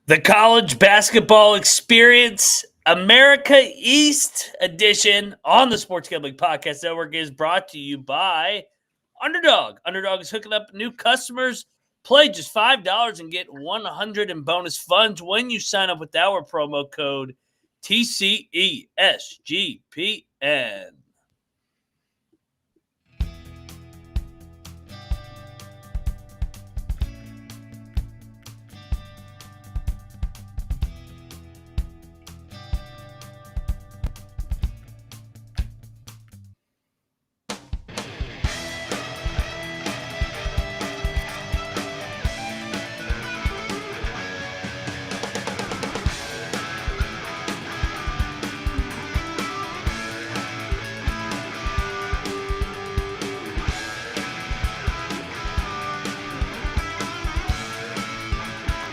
The College Basketball Experience America East edition on the Sports Gambling Podcast Network is brought to you by Underdog. Underdog is hooking up new customers. Play just $5 and get $100 in bonus funds when you sign up with our promo code TCESGPN.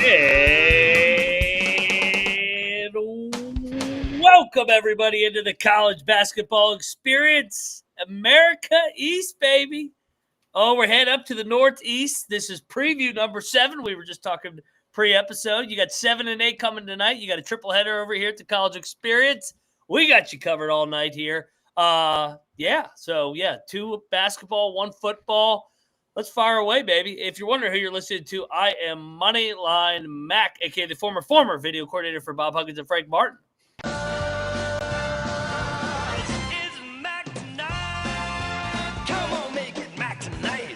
And welcome everybody into the College Basketball Experience America East, baby. Oh, we're heading up to the Northeast. This is preview number 7. We were just talking pre-episode. You got 7 and 8 coming tonight. You got a triple header over here at the College Experience. We got you covered all night here. 2 basketball, 1 football. Let's fire away, baby. If you're wondering who you're listening to, I am Moneyline Mac, a.k.a. the former video coordinator for Bob Huggins and Frank Martin. It's Mac tonight. Come on, make it Mac tonight.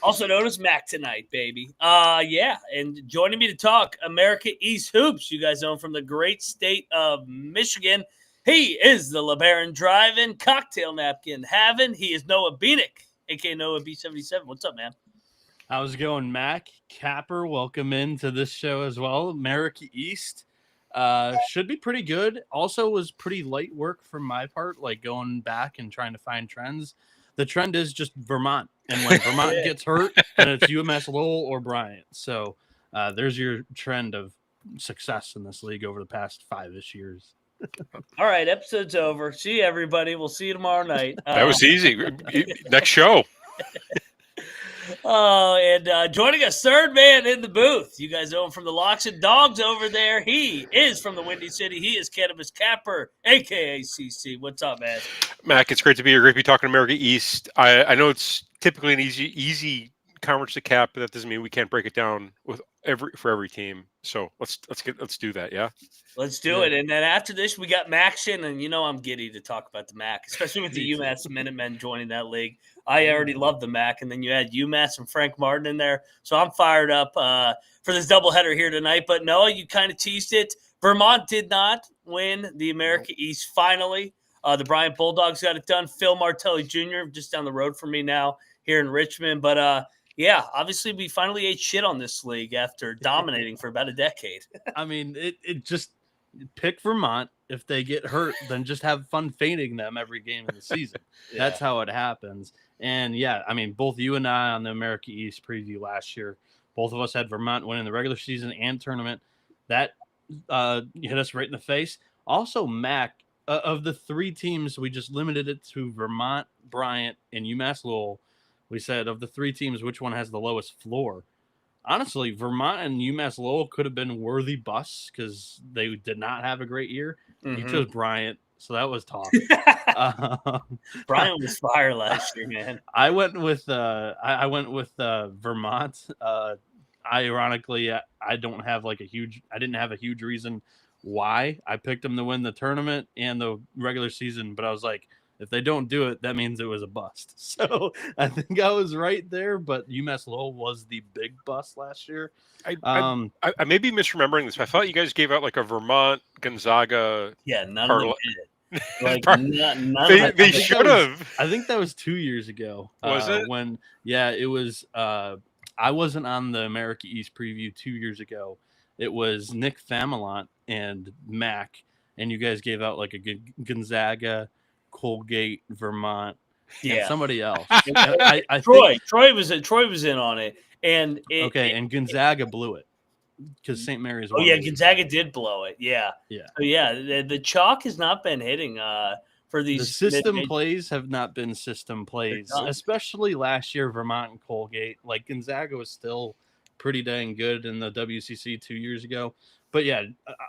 Also known as Mac tonight, baby. And joining me to talk America East Hoops, you guys know him from the great state of Michigan. He is the LeBaron driving, cocktail napkin having. He is Noah Bienick, a.k.a. Noah B77. What's up, man? How's it going, Mac? Capper, welcome into this show as well. America East should be pretty good. Also was pretty light work from my part, like going back and trying to find trends. The trend is just Vermont. And when Vermont gets hurt, then it's UMass Lowell or Bryant. So there's your trend of success in this league over the past 5-ish years. All right, episode's over. See you, everybody. We'll see you tomorrow night. That was easy. Next show. Joining us, third man in the booth. You guys know him from the Locks and Dogs over there. He is from the Windy City. He is Cannabis Capper, a.k.a. CC. What's up, man? Mac, it's great to be here. Great to be talking America East. I know it's typically an easy conference to cap, but that doesn't mean we can't break it down for every team. So let's do that, yeah? Let's do it. And then after this, we got Maction, and I'm giddy to talk about the MAC, especially with the UMass Minutemen joining that league. I already love the MAC, and then you had UMass and Frank Martin in there. So I'm fired up for this doubleheader here tonight. But Noah, you kind of teased it. Vermont did not win the America East finally. The Bryant Bulldogs got it done. Phil Martelli Jr. just down the road from me now here in Richmond. But obviously we finally ate shit on this league after dominating for about a decade. I mean, it just pick Vermont. If they get hurt, then just have fun fading them every game of the season. That's how it happens. And both you and I on the America East preview last year, both of us had Vermont winning the regular season and tournament. That hit us right in the face. Also, Mac, of the 3 teams, we just limited it to Vermont, Bryant, and UMass Lowell. We said of the 3 teams, which one has the lowest floor? Honestly, Vermont and UMass Lowell could have been worthy busts because they did not have a great year. Mm-hmm. You chose Bryant, so that was tough. Bryant was fire last year, man. I went with Vermont. Ironically, I didn't have a huge reason why I picked them to win the tournament and the regular season, but I was like, if they don't do it, that means it was a bust. So I think I was right there, but UMass Lowell was the big bust last year. I may be misremembering this. I thought you guys gave out like a Vermont Gonzaga. Yeah, none of them did. They should have. I think that was 2 years ago. Was it? It was. I wasn't on the America East preview 2 years ago. It was Nick Famelant and Mac, and you guys gave out like a Gonzaga, Colgate, Vermont, and somebody else. Troy was in on it, and Gonzaga blew it because St. Mary's. Gonzaga did blow it. Yeah. So the chalk has not been hitting for these. The system plays have not been system plays, especially last year. Vermont and Colgate, like Gonzaga was still pretty dang good in the WCC 2 years ago. But yeah,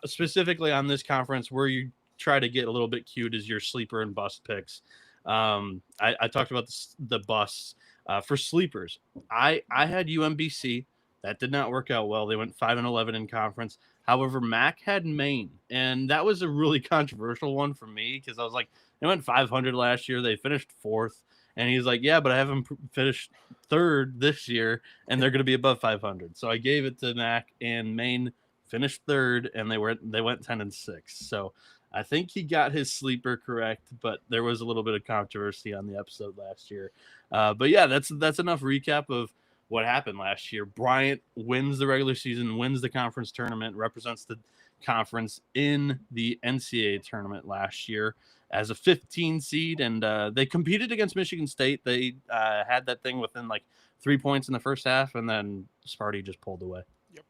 specifically on this conference, where you try to get a little bit cute is your sleeper and bust picks. I talked about the busts for sleepers. I had UMBC. That did not work out well. They went 5-11 in conference. However, Mac had Maine, and that was a really controversial one for me because I was like, they went 500 last year. They finished 4th, and he's like, yeah, but I haven't finished 3rd this year, and they're going to be above 500. So I gave it to Mac, and Maine finished 3rd, and they went 10-6. So I think he got his sleeper correct, but there was a little bit of controversy on the episode last year. But yeah, that's enough recap of what happened last year. Bryant wins the regular season, wins the conference tournament, represents the conference in the NCAA tournament last year as a 15 seed, and they competed against Michigan State. They had that thing within like 3 points in the first half, and then Sparty just pulled away. Yep.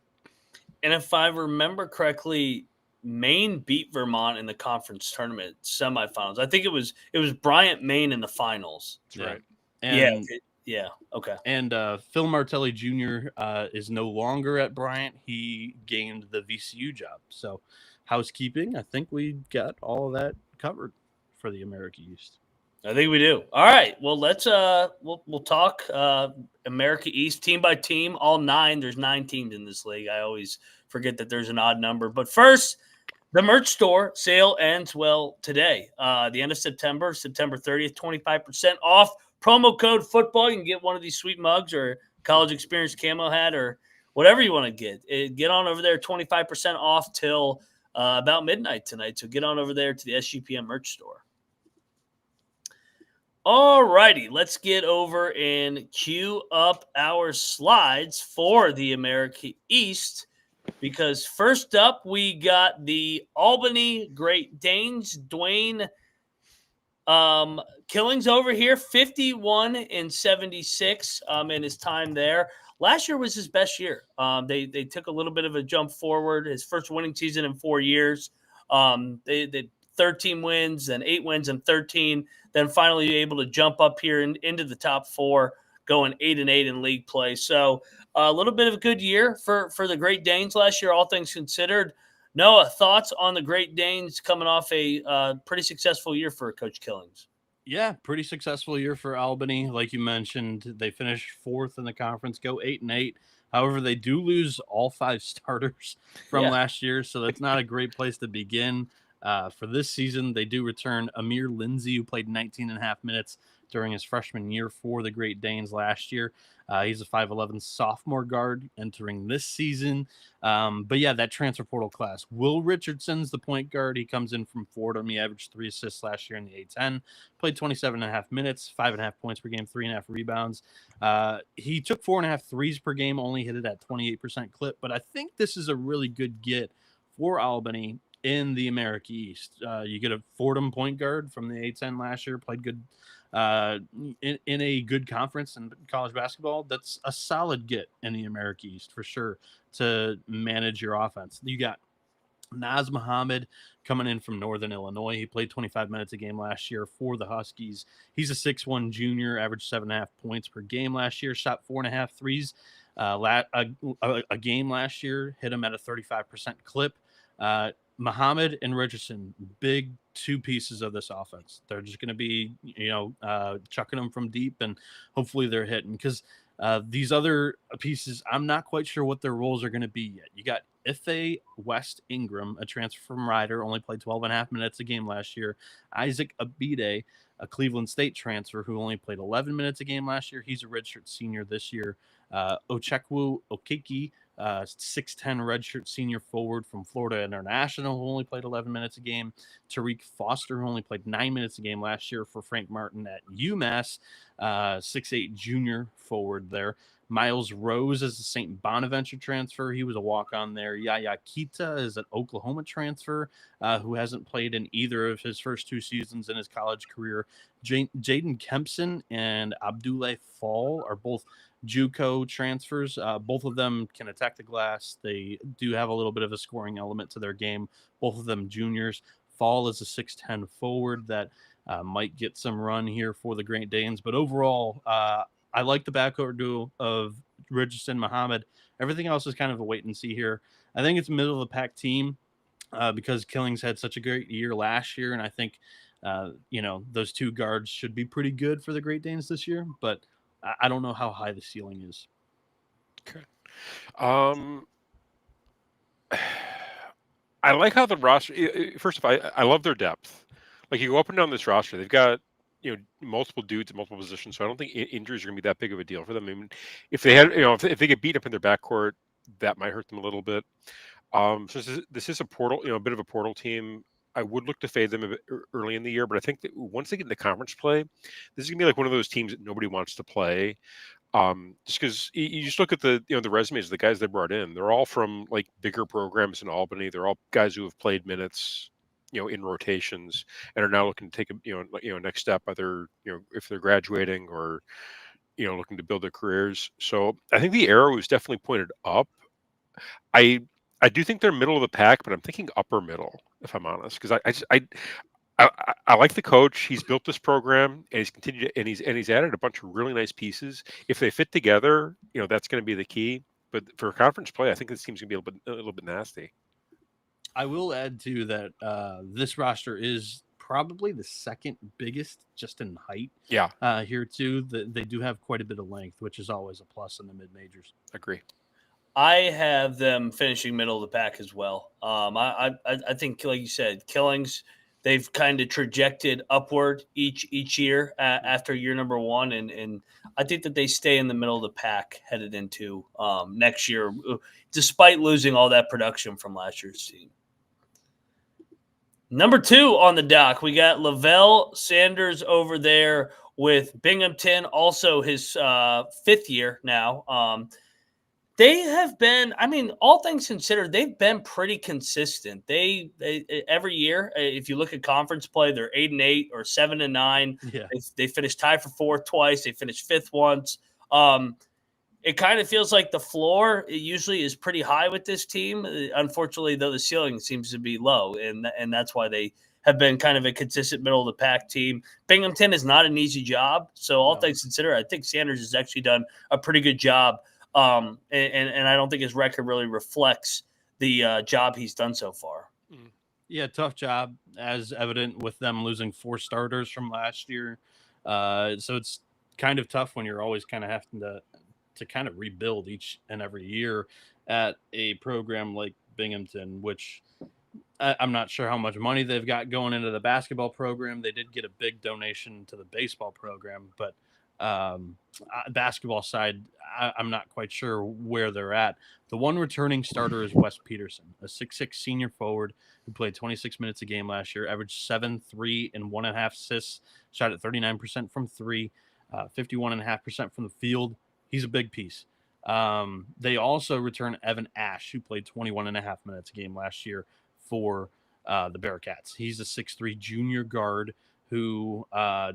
And if I remember correctly, Maine beat Vermont in the conference tournament semifinals. I think it was Bryant Maine in the finals. That's right. And yeah. Okay. And Phil Martelli Jr. Is no longer at Bryant. He gained the VCU job. So housekeeping, I think we got all of that covered for the America East. I think we do. All right. Well, let's we'll talk America East team by team. All 9. There's 9 teams in this league. I always forget that there's an odd number. But first, the merch store sale ends today. The end of September 30th, 25% off. Promo code football. You can get one of these sweet mugs or college experience camo hat or whatever you want to get. Get on over there, 25% off till about midnight tonight. So get on over there to the SGPN merch store. All righty, let's get over and queue up our slides for the America East, because first up we got the Albany Great Danes. Dwayne Killings over here, 51-76 in his time there. Last year was his best year. They took a little bit of a jump forward. His first winning season in 4 years. They 13 wins and 8 wins and 13. Then finally able to jump up here into the top 4, going 8-8 in league play. So a little bit of a good year for the Great Danes last year, all things considered. Noah, thoughts on the Great Danes coming off a pretty successful year for Coach Killings? Yeah, pretty successful year for Albany. Like you mentioned, they finished 4th in the conference, go 8-8. However, they do lose all 5 starters from last year, so that's not a great place to begin. For this season, they do return Amir Lindsay, who played 19.5 minutes during his freshman year for the Great Danes last year. He's a 5'11 sophomore guard entering this season. But yeah, that transfer portal class. Will Richardson's the point guard. He comes in from Fordham. He averaged 3 assists last year in the A10. Played 27.5 minutes, 5.5 points per game, 3.5 rebounds. He took 4.5 threes per game, only hit it at 28% clip. But I think this is a really good get for Albany in the America East. You get a Fordham point guard from the A10 last year, played good in a good conference in college basketball. That's a solid get in the America East for sure to manage your offense. You got Naz Muhammad coming in from Northern Illinois. He played 25 minutes a game last year for the Huskies. He's a 6'1 junior, averaged 7.5 points per game last year, shot 4.5 threes a game last year, hit him at a 35% clip. Muhammad and Richardson, big 2 pieces of this offense. They're just going to be, chucking them from deep, and hopefully they're hitting, because these other pieces, I'm not quite sure what their roles are going to be yet. You got Ife West Ingram, a transfer from Rider, only played 12.5 minutes a game last year. Isaac Abide, a Cleveland State transfer who only played 11 minutes a game last year. He's a redshirt senior this year. Ochekwu Okeke, 6'10 redshirt senior forward from Florida International, who only played 11 minutes a game. Tariq Foster, who only played 9 minutes a game last year for Frank Martin at UMass, 6'8 junior forward there. Miles Rose is a St. Bonaventure transfer. He was a walk-on there. Yaya Kita is an Oklahoma transfer who hasn't played in either of his first 2 seasons in his college career. Jaden Kempson and Abdoulaye Fall are both JUCO transfers. Both of them can attack the glass. They do have a little bit of a scoring element to their game. Both of them juniors. Fall is a 6'10 forward that might get some run here for the Great Danes. But overall, I like the backcourt duo of Richardson, Muhammad. Everything else is kind of a wait and see here. I think it's a middle of the pack team because Killings had such a great year last year, and I think those two guards should be pretty good for the Great Danes this year. But I don't know how high the ceiling is. Okay. I like how the roster. First of all, I love their depth. Like you go up and down this roster, they've got multiple dudes at multiple positions. So I don't think injuries are going to be that big of a deal for them. I mean, if they had if they get beat up in their backcourt, that might hurt them a little bit. So this is a portal, a bit of a portal team. I would look to fade them a bit early in the year, but I think that once they get into conference play, this is gonna be like one of those teams that nobody wants to play. Just because you just look at the the resumes of the guys they brought in, they're all from like bigger programs in Albany. They're all guys who have played minutes, in rotations, and are now looking to take a next step, either if they're graduating or looking to build their careers. So I think the arrow is definitely pointed up. I do think they're middle of the pack, but I'm thinking upper middle, if I'm honest, because I like the coach. He's built this program, and he's continued, and he's added a bunch of really nice pieces. If they fit together, that's going to be the key. But for conference play, I think this team's going to be a little bit nasty. I will add too that this roster is probably the second biggest just in height. Yeah. Here too, they do have quite a bit of length, which is always a plus in the mid majors. Agree. I have them finishing middle of the pack as well. I think, like you said, Killings, they've kind of trajected upward each year after year number one, and I think that they stay in the middle of the pack headed into next year, despite losing all that production from last year's team. Number 2 on the dock, we got LeVell Sanders over there with Binghamton, also his 5th year now. They have been, all things considered, they've been pretty consistent. They every year, if you look at conference play, they're 8-8 or 7-9. Yeah. They finished tied for 4th twice. They finished 5th once. It kind of feels like the floor usually is pretty high with this team. Unfortunately, though, the ceiling seems to be low, and that's why they have been kind of a consistent middle of the pack team. Binghamton is not an easy job, so all things considered, I think Sanders has actually done a pretty good job. And I don't think his record really reflects the job he's done so far. Yeah, tough job, as evident with them losing 4 starters from last year. So it's kind of tough when you're always kind of having to kind of rebuild each and every year at a program like Binghamton, which I'm not sure how much money they've got going into the basketball program. They did get a big donation to the baseball program, but basketball side, I'm not quite sure where they're at. The one returning starter is Wes Peterson, a 6'6" senior forward who played 26 minutes a game last year, averaged 7, 3, and 1.5 assists, shot at 39% from 3, 51.5% from the field. He's a big piece. They also return Evan Ash, who played 21.5 minutes a game last year for the Bearcats. He's a 6'3" junior guard who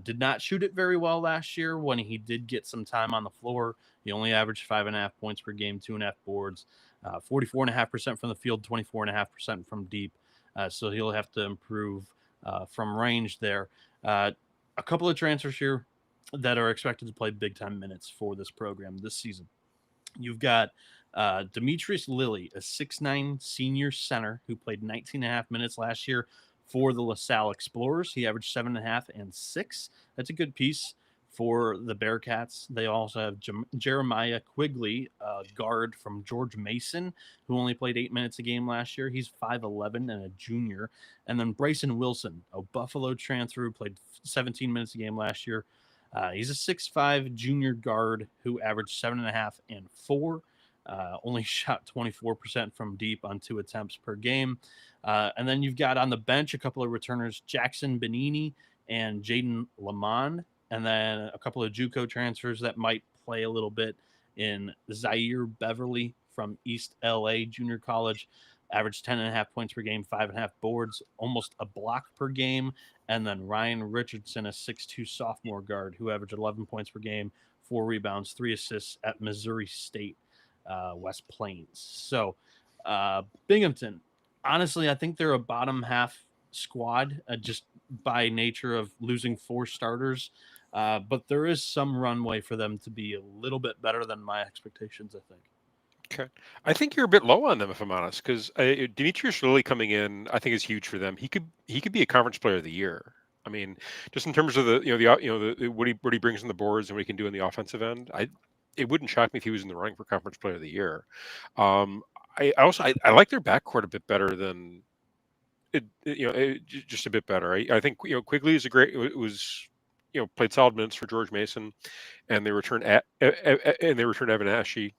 did not shoot it very well last year. When he did get some time on the floor, he only averaged 5.5 points per game, 2.5 boards, 44.5% from the field, 24.5% from deep. So he'll have to improve from range there. A couple of transfers here that are expected to play big-time minutes for this program this season. You've got Demetrius Lilly, a 6'9" senior center who played 19.5 minutes last year for the LaSalle Explorers. He averaged 7.5 and 6. That's a good piece for the Bearcats. They also have Jeremiah Quigley, a guard from George Mason, who only played 8 minutes a game last year. He's 5'11" and a junior. And then Bryson Wilson, a Buffalo transfer who played 17 minutes a game last year. He's a 6'5" junior guard who averaged 7.5 and 4. Only shot 24% from deep on 2 attempts per game. And then you've got on the bench a couple of returners, Jackson Benini and Jaden Lamond, and then a couple of JUCO transfers that might play a little bit in Zaire Beverly from East LA Junior College, averaged 10.5 points per game, 5.5 boards, almost a block per game. And then Ryan Richardson, a 6'2" sophomore guard who averaged 11 points per game, 4 rebounds, 3 assists at Missouri State, West Plains. So Binghamton, honestly, I think they're a bottom half squad just by nature of losing 4 starters. But there is some runway for them to be a little bit better than my expectations, I think. Okay. I think you're a bit low on them, if I'm honest, because Demetrius Lilly coming in, I think is huge for them. He could be a conference player of the year. I mean, just in terms of what he brings on the boards and what he can do in the offensive end, it wouldn't shock me if he was in the running for conference player of the year. I like their backcourt a bit better than just a bit better. I think Quigley is played solid minutes for George Mason, and they returned Evan Ashe.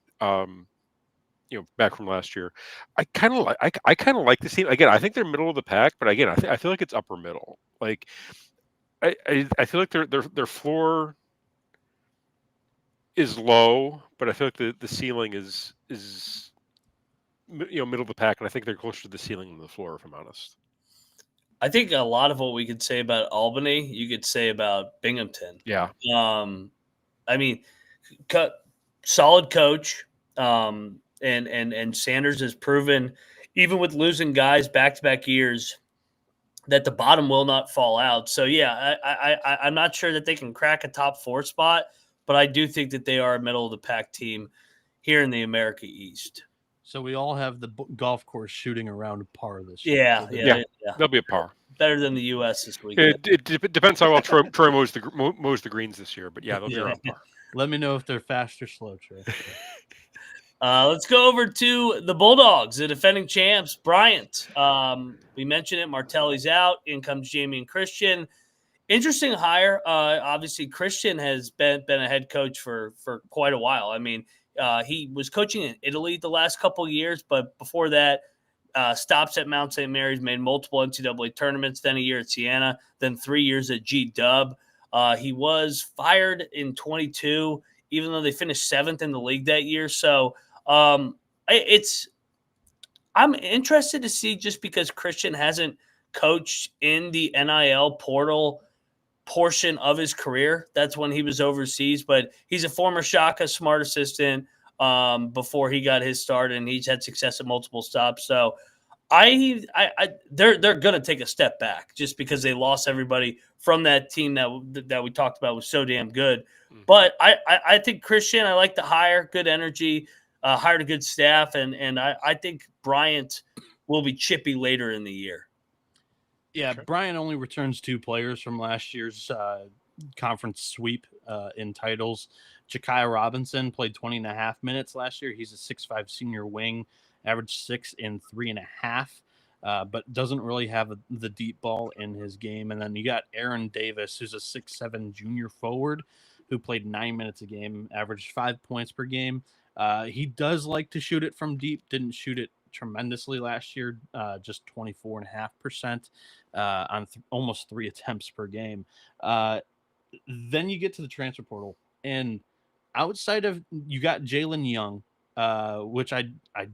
Back from last year. I kind of like this team. Again, I think they're middle of the pack, but again, I feel like it's upper middle. Like I feel like their floor is low, but I feel like the ceiling is middle of the pack, and I think they're closer to the ceiling than the floor, if I'm honest. I think a lot of what we could say about Albany, you could say about Binghamton. Yeah. I mean, solid coach. And Sanders has proven, even with losing guys back-to-back years, that the bottom will not fall out. So, yeah, I'm not sure that they can crack a top 4 spot, but I do think that they are a middle-of-the-pack team here in the America East. So we all have the golf course shooting around par this year. Yeah. They'll be a par. Better than the U.S. this week. It depends how well Troy mows the greens this year, but yeah, they'll be around par. Let me know if they're fast or slow, Troy. Let's go over to the Bulldogs, the defending champs, Bryant. We mentioned it. Martelli's out. In comes Jamion Christian. Interesting hire. Obviously, Christian has been a head coach for quite a while. I mean, he was coaching in Italy the last couple of years, but before that, stops at Mount St. Mary's, made multiple NCAA tournaments, then a year at Siena, then 3 years at G-Dub. He was fired in 22, even though they finished 7th in the league that year. So, I'm interested to see, just because Christian hasn't coached in the NIL portal portion of his career. That's when he was overseas, but he's a former Shaka Smart assistant before he got his start, and he's had success at multiple stops. So they're going to take a step back just because they lost everybody from that team that we talked about was so damn good. Mm-hmm. But I think Christian, I like the hire, good energy. Hired a good staff, and I think Bryant will be chippy later in the year. Yeah, sure. Bryant only returns 2 players from last year's conference sweep in titles. Ja'Kai Robinson played 20.5 minutes last year. He's a 6'5" senior wing, averaged 6 in 3.5, but doesn't really have the deep ball in his game. And then you got Aaron Davis, who's a 6'7" junior forward who played 9 minutes a game, averaged 5 points per game. He does like to shoot it from deep. Didn't shoot it tremendously last year, just 24.5% on almost 3 attempts per game. Then you get to the transfer portal, and outside of, you got Jalen Young, which I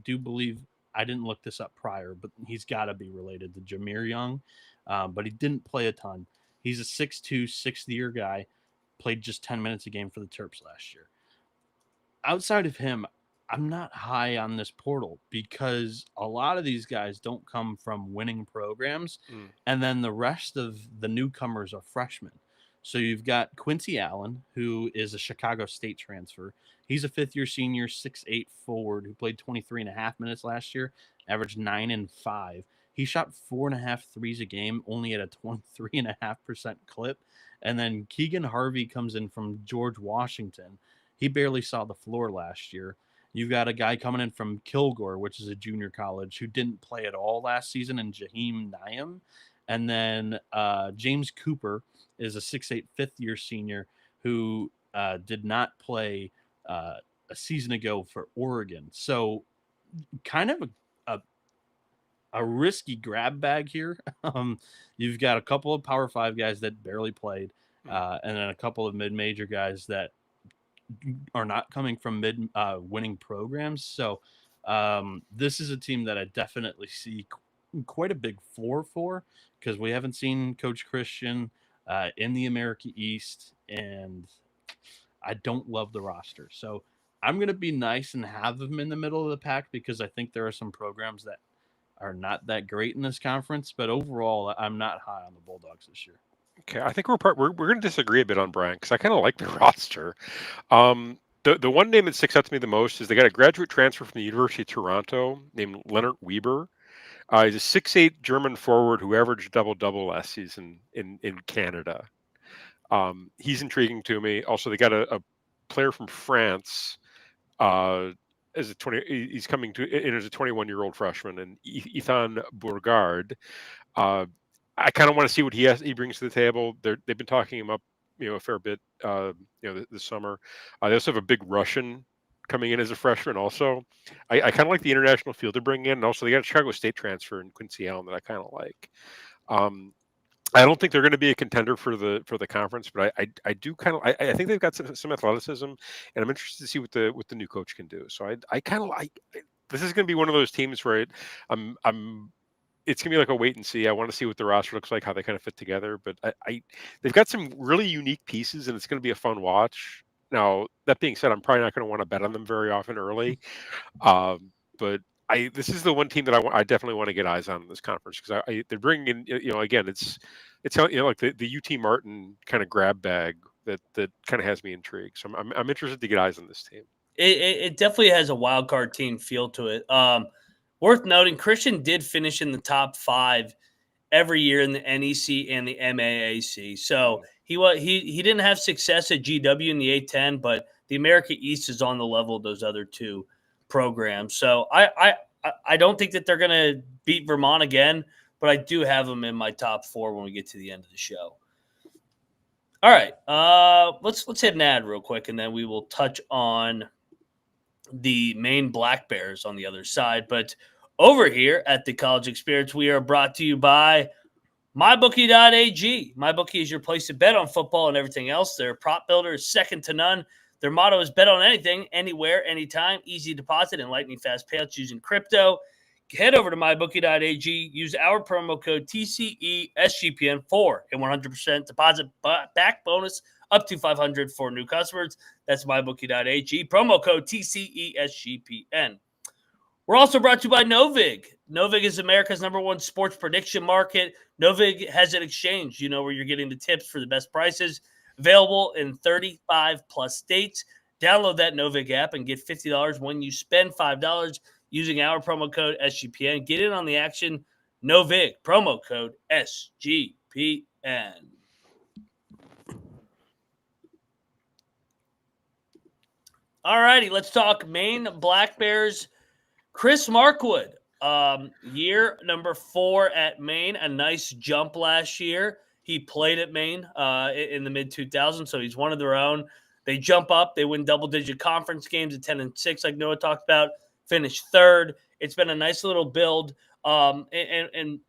do believe, I didn't look this up prior, but he's got to be related to Jameer Young, but he didn't play a ton. He's a 6'2", 6th-year guy, played just 10 minutes a game for the Terps last year. Outside of him, I'm not high on this portal because a lot of these guys don't come from winning programs, and then the rest of the newcomers are freshmen. So you've got Quincy Allen, who is a Chicago State transfer. He's a 5th-year senior, 6'8" forward who played 23.5 minutes last year, averaged 9 and 5. He shot 4.5 threes a game, only at a 23.5% clip. And then Keegan Harvey comes in from George Washington. He barely saw the floor last year. You've got a guy coming in from Kilgore, which is a junior college, who didn't play at all last season, in Jaheim Nyam. And then James Cooper is a 6'8", 5th-year senior who did not play a season ago for Oregon. So kind of a risky grab bag here. You've got a couple of Power 5 guys that barely played, and then a couple of mid-major guys that are not coming from winning programs. So this is a team that I definitely see quite a big floor for, because we haven't seen Coach Christian in the America East, and I don't love the roster. So I'm going to be nice and have them in the middle of the pack, because I think there are some programs that are not that great in this conference. But overall, I'm not high on the Bulldogs this year. Okay, I think we're going to disagree a bit on Bryant because I kind of like the roster. The one name that sticks out to me the most is they got a graduate transfer from the University of Toronto named Leonard Weber. He's a 6'8" German forward who averaged double last season in Canada. He's intriguing to me. Also, they got a player from France uh, as a 20. He's coming to in as a 21-year-old freshman, and Ethan Bourgard. Uh, I kind of want to see what he brings to the table. They've been talking him up, a fair bit, this summer. They also have a big Russian coming in as a freshman. Also, I kind of like the international field they're bringing in, and also they got a Chicago State transfer in Quincy Allen that I kind of like. I don't think they're going to be a contender for the conference, but I do kind of I think they've got some athleticism, and I'm interested to see what the new coach can do. So I kind of like this is going to be one of those teams where I'm it's gonna be like a wait and see. I want to see what the roster looks like, how they kind of fit together. But they've got some really unique pieces, and it's going to be a fun watch. Now that being said, I'm probably not going to want to bet on them very often early. But this is the one team that I definitely want to get eyes on in this conference because they're bringing in again it's like the UT Martin kind of grab bag that kind of has me intrigued. So I'm interested to get eyes on this team. It definitely has a wild card team feel to it. Worth noting, Christian did finish in the top 5 every year in the NEC and the MAAC. So he didn't have success at GW in the A10, but the America East is on the level of those other two programs. So I don't think that they're going to beat Vermont again, but I do have them in my top 4 when we get to the end of the show. All right, let's hit an ad real quick, and then we will touch on the Maine Black Bears on the other side. But over here at the College Experience, we are brought to you by MyBookie.ag. MyBookie is your place to bet on football and everything else. Their prop builder is second to none. Their motto is bet on anything, anywhere, anytime, easy deposit, and lightning fast payouts using crypto. Head over to MyBookie.ag. Use our promo code TCESGPN for a 100% deposit back bonus up to $500 for new customers. That's MyBookie.ag. Promo code TCESGPN. We're also brought to you by Novig. Novig is America's #1 sports prediction market. Novig has an exchange, where you're getting the tips for the best prices. Available in 35-plus states. Download that Novig app and get $50 when you spend $5 using our promo code SGPN. Get in on the action. Novig, promo code SGPN. All righty, let's talk Maine Black Bears. Chris Markwood, year number 4 at Maine, a nice jump last year. He played at Maine in the mid-2000s, so he's one of their own. They jump up. They win double-digit conference games at 10-6, like Noah talked about, finish 3rd. It's been a nice little build, and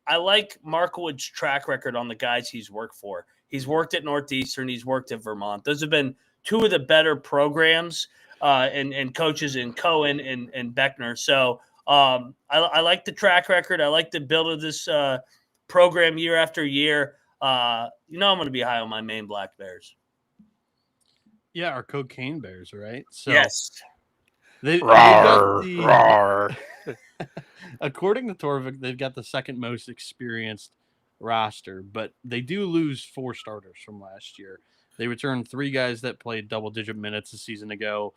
I like Markwood's track record on the guys he's worked for. He's worked at Northeastern. He's worked at Vermont. Those have been 2 of the better programs and coaches in Cohen and Beckner. So I like the track record. I like the build of this program year after year. I'm going to be high on my Maine Black Bears. Yeah, our cocaine bears, right? So yes. They've got the, Rawr. according to Torvik, they've got the second most experienced roster, but they do lose 4 starters from last year. They returned 3 guys that played double-digit minutes a season ago.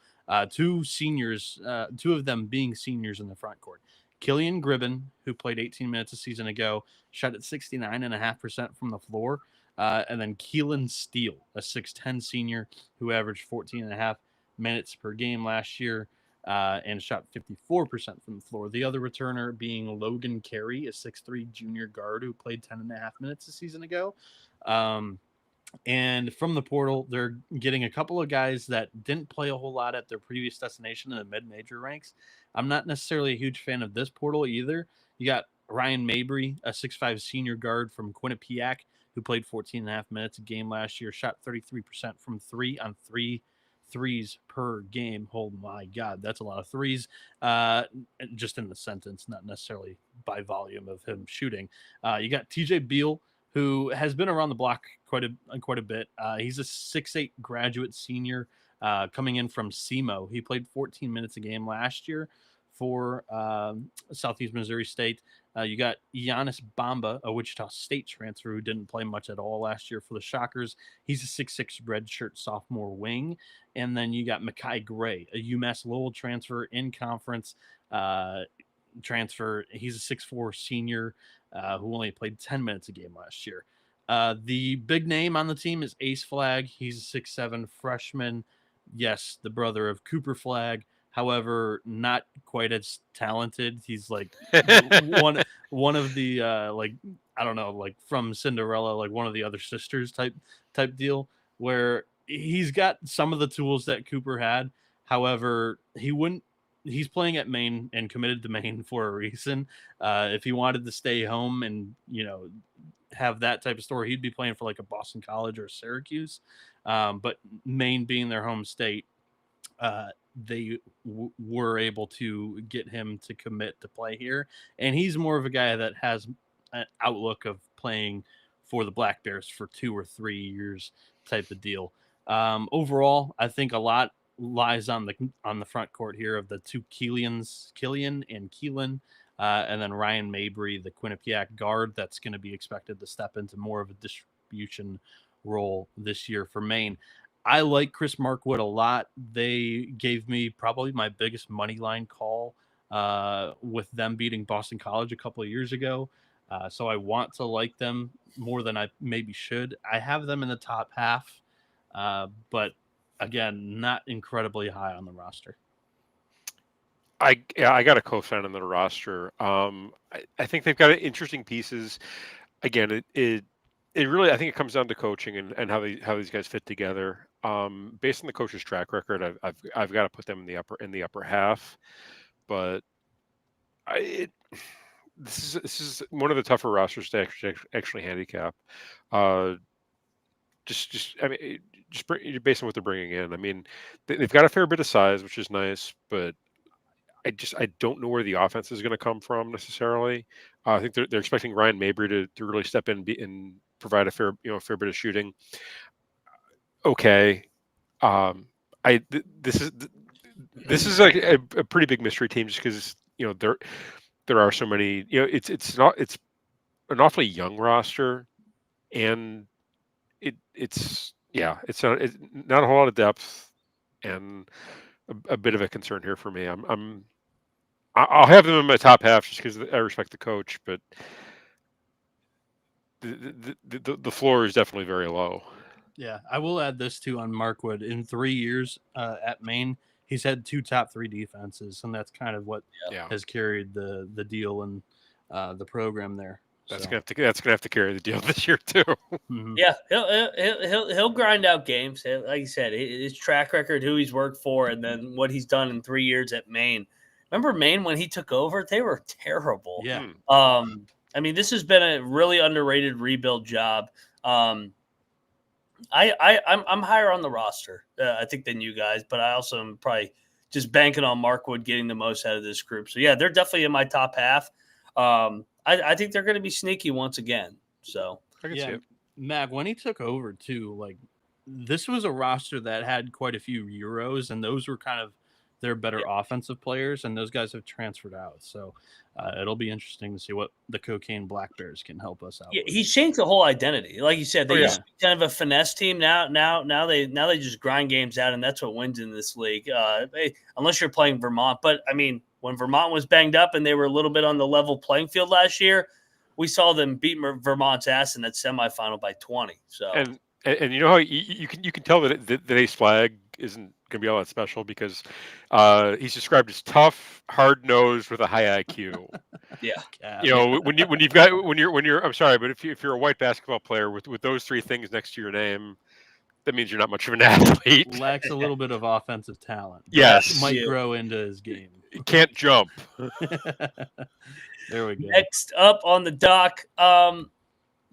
2 seniors, 2 of them being seniors in the front court. Killian Gribben, who played 18 minutes a season ago, shot at 69.5% from the floor. And then Keelan Steele, a 6'10 senior who averaged 14.5 minutes per game last year and shot 54% from the floor. The other returner being Logan Carey, a 6'3 junior guard who played 10.5 minutes a season ago. And from the portal, they're getting a couple of guys that didn't play a whole lot at their previous destination in the mid-major ranks. I'm not necessarily a huge fan of this portal either. You got Ryan Mabry, a 6'5 senior guard from Quinnipiac, who played 14.5 minutes a game last year, shot 33% from 3 on 3 threes per game. Oh my God, that's a lot of threes. Just in the sentence, not necessarily by volume of him shooting. You got TJ Beal, who has been around the block quite a bit. He's a 6'8 graduate senior coming in from SEMO. He played 14 minutes a game last year for Southeast Missouri State. You got Giannis Bamba, a Wichita State transfer who didn't play much at all last year for the Shockers. He's a 6'6" redshirt sophomore wing. And then you got Makai Gray, a UMass Lowell transfer in conference transfer. He's a 6'4" senior who only played 10 minutes a game last year. The big name on the team is Ace Flagg. He's a 6'7" freshman. Yes, the brother of Cooper Flagg. However, not quite as talented. He's like one of the like, I don't know, like from Cinderella, like one of the other sisters type deal, where he's got some of the tools that Cooper had. However, he's playing at Maine and committed to Maine for a reason. If he wanted to stay home and, you know, have that type of story, he'd be playing for like a Boston College or Syracuse. But Maine being their home state, they were able to get him to commit to play here. And he's more of a guy that has an outlook of playing for the Black Bears for 2 or 3 years type of deal. Overall, I think a lot lies on the front court here of the two Killian and Keelan, and then Ryan Mabry, the Quinnipiac guard, that's going to be expected to step into more of a distribution role this year for Maine. I like Chris Markwood a lot. They gave me probably my biggest money line call with them beating Boston College a couple of years ago. So I want to like them more than I maybe should. I have them in the top half, but again, not incredibly high on the roster. I got a co-sign on the roster. I think they've got interesting pieces. Again, it really, I think it comes down to coaching and how these guys fit together. Based on the coach's track record, I've got to put them in the upper half. But this is one of the tougher rosters to actually handicap. Just based on what they're bringing in. I mean, they've got a fair bit of size, which is nice, but I don't know where the offense is going to come from necessarily. I think they're expecting Ryan Mabry to really step in and provide a fair bit of shooting. Okay, this is like a pretty big mystery team just because there are so many. It's an awfully young roster, and it's not a whole lot of depth, and a bit of a concern here for me. I'll have them in my top half just because I respect the coach, but the floor is definitely very low. Yeah, I will add this too on Markwood. In 3 years at Maine, he's had 2 top 3 defenses, and that's kind of what has carried the deal and the program there. That's gonna have to carry the deal this year too. Mm-hmm. Yeah, he'll grind out games. Like you said, his track record, who he's worked for, and then what he's done in 3 years at Maine. Remember Maine when he took over? They were terrible. Yeah. I mean, this has been a really underrated rebuild job. I'm higher on the roster, I think, than you guys, but I also am probably just banking on Markwood getting the most out of this group. So yeah, they're definitely in my top half. I think they're going to be sneaky once again. So I can see it. Mac, when he took over too, like this was a roster that had quite a few Euros, and those were kind of their better offensive players, and those guys have transferred out. So it'll be interesting to see what the Cocaine Black Bears can help us out. Yeah, he's changed the whole identity. Like you said, they used to be kind of a finesse team. Now they just grind games out, and that's what wins in this league. Unless you're playing Vermont, but I mean, when Vermont was banged up and they were a little bit on the level playing field last year, we saw them beat Vermont's ass in that semifinal by 20. So and you know how you can tell that Ace Flagg isn't going to be all that special because he's described as tough, hard nosed with a high IQ. Yeah. When you're I'm sorry, but if you're a white basketball player with those 3 things next to your name, that means you're not much of an athlete. Lacks a little bit of offensive talent. Yes, might grow into his game. Can't jump. There we go. Next up on the dock.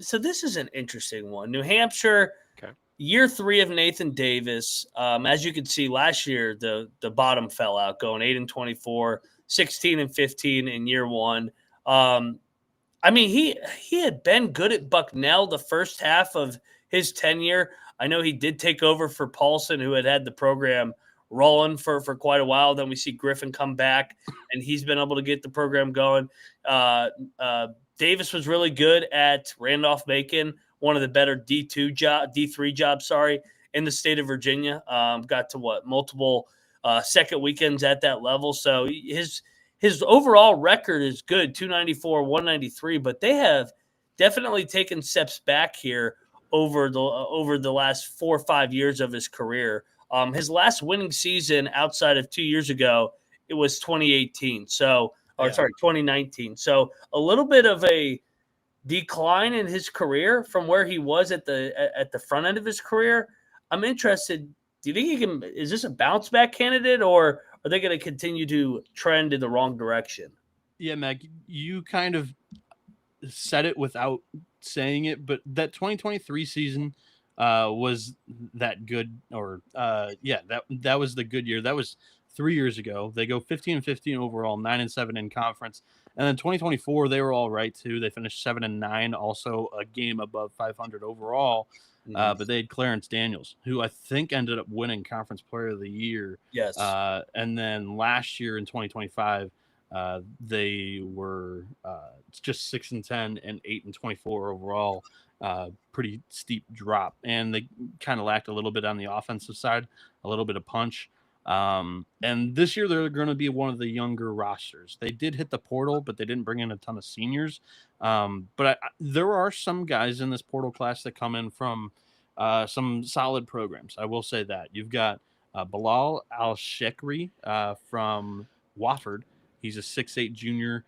So this is an interesting one. New Hampshire, year 3 of Nathan Davis. As you can see, last year the bottom fell out, going 8-24, 16-15 in year 1. I mean, he had been good at Bucknell the first half of his tenure. I know he did take over for Paulson, who had the program rolling for quite a while. Then we see Griffin come back, and he's been able to get the program going. Davis was really good at Randolph-Macon, one of the better D3 jobs, in the state of Virginia. Got to multiple second weekends at that level. So his overall record is good, 294, 193, but they have definitely taken steps back here over the last 4 or 5 years of his career. His last winning season outside of 2 years ago, it was 2018. 2019. So a little bit of a decline in his career from where he was at the front end of his career. I'm interested. Do you think is this a bounce back candidate, or are they going to continue to trend in the wrong direction? Yeah, Mac, you kind of said it without saying it, but that 2023 season was that good, or that was the good year. That was 3 years ago. They go 15-15 overall, 9-7 in conference. And then 2024, they were all right too. They finished 7-9, also a game above 500 overall. But they had Clarence Daniels, who I think ended up winning Conference Player of the Year. Yes. And then last year in 2025, they were just 6-10 and 8-24 overall. Pretty steep drop, and they kind of lacked a little bit on the offensive side, a little bit of punch. And this year they're going to be one of the younger rosters. They did hit the portal, but they didn't bring in a ton of seniors. But there are some guys in this portal class that come in from some solid programs. I will say that. You've got Bilal Al-Shekri from Wofford. He's a 6'8 junior.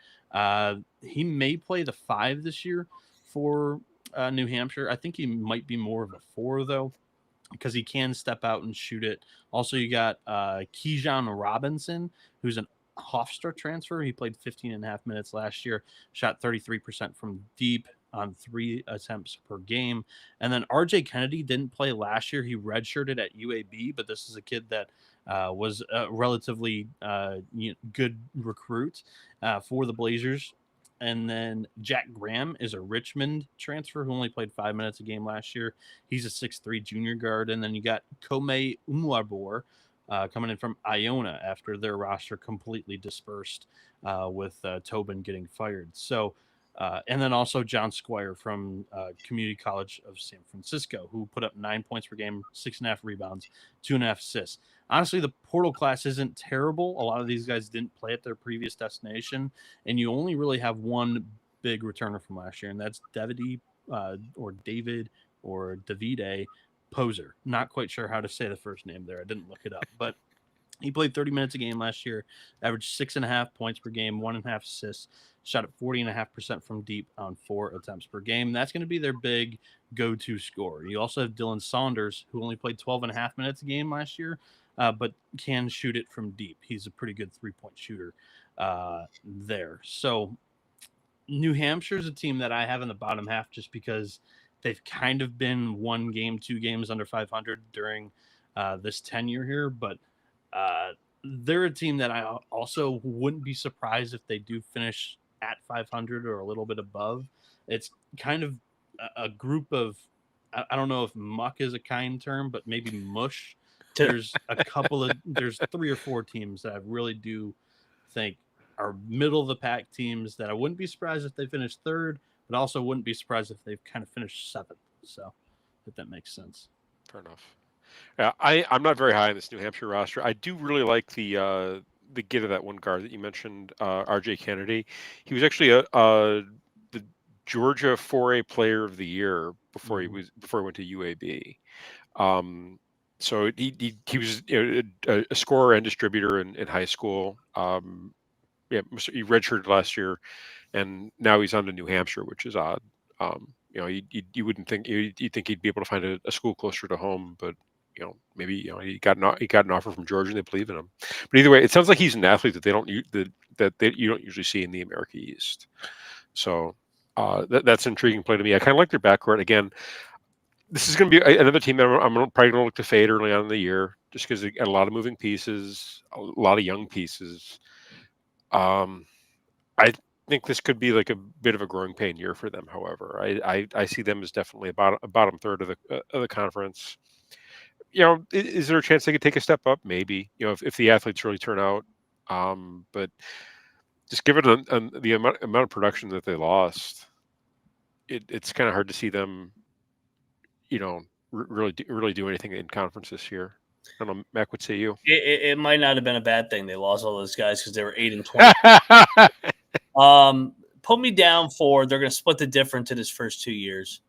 He may play the 5 this year for New Hampshire. I think he might be more of a 4, though, because he can step out and shoot it. Also, you got Keyshawn Robinson, who's an Hofstra transfer. He played 15.5 minutes last year, shot 33% from deep on 3 attempts per game. And then RJ Kennedy didn't play last year. He redshirted at UAB, but this is a kid that was a relatively good recruit for the Blazers. And then Jack Graham is a Richmond transfer who only played 5 minutes a game last year. He's a 6'3 junior guard. And then you got Kome Umwarbor coming in from Iona after their roster completely dispersed with Tobin getting fired. So, and then also John Squire from Community College of San Francisco, who put up 9 points per game, 6.5 rebounds, 2.5 assists. Honestly, the portal class isn't terrible. A lot of these guys didn't play at their previous destination, and you only really have one big returner from last year, and that's David Poser. Not quite sure how to say the first name there. I didn't look it up, but he played 30 minutes a game last year, averaged 6.5 points per game, 1.5 assists, shot at 40.5% from deep on 4 attempts per game. That's going to be their big go-to scorer. You also have Dylan Saunders, who only played 12.5 minutes a game last year, but can shoot it from deep. He's a pretty good 3-point shooter there. So New Hampshire is a team that I have in the bottom half just because they've kind of been 1 game, 2 games under 500 during this tenure here, but they're a team that I also wouldn't be surprised if they do finish at 500 or a little bit above. It's kind of a group of, I don't know if muck is a kind term, but maybe mush. There's there's 3 or 4 teams that I really do think are middle of the pack teams that I wouldn't be surprised if they finished 3rd, but also wouldn't be surprised if they've kind of finished 7th. So if that makes sense. Fair enough. Yeah, I'm not very high on this New Hampshire roster. I do really like the get of that one guard that you mentioned, RJ Kennedy. He was actually the Georgia 4A Player of the Year before he went to UAB. So he was a scorer and distributor in high school. He redshirted last year, and now he's on to New Hampshire, which is odd. You wouldn't think you'd think he'd be able to find a school closer to home, but maybe he got an offer from Georgia and they believe in him. But either way, it sounds like he's an athlete that you don't usually see in the America East. So that's an intriguing play to me. I kind of like their backcourt. Again, this is going to be another team that I'm probably going to look to fade early on in the year, just because they got a lot of moving pieces, a lot of young pieces. I think this could be like a bit of a growing pain year for them. However, I see them as definitely a bottom third of the conference. is there a chance they could take a step up? Maybe, if the athletes really turn out. But just given the amount of production that they lost, it's kind of hard to see them, really do anything in conference this year. I don't know, Mac, what say you? It might not have been a bad thing they lost all those guys because they were 8-20. Put me down for they're going to split the difference in his first 2 years.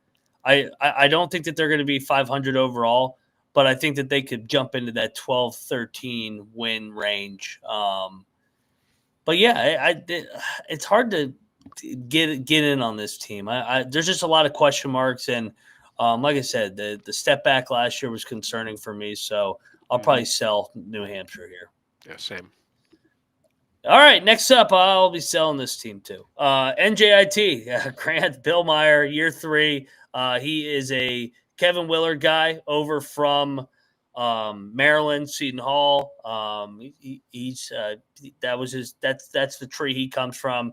I don't think that they're going to be 500 overall, but I think that they could jump into that 12-13 win range. But yeah, it's hard to get in on this team. There's just a lot of question marks, and like I said, the step back last year was concerning for me. So I'll probably sell New Hampshire here. Yeah, same. All right, next up, I'll be selling this team too. NJIT, Grant Billmeier, year 3. He is a Kevin Willard guy over from Maryland, Seton Hall. That's the tree he comes from.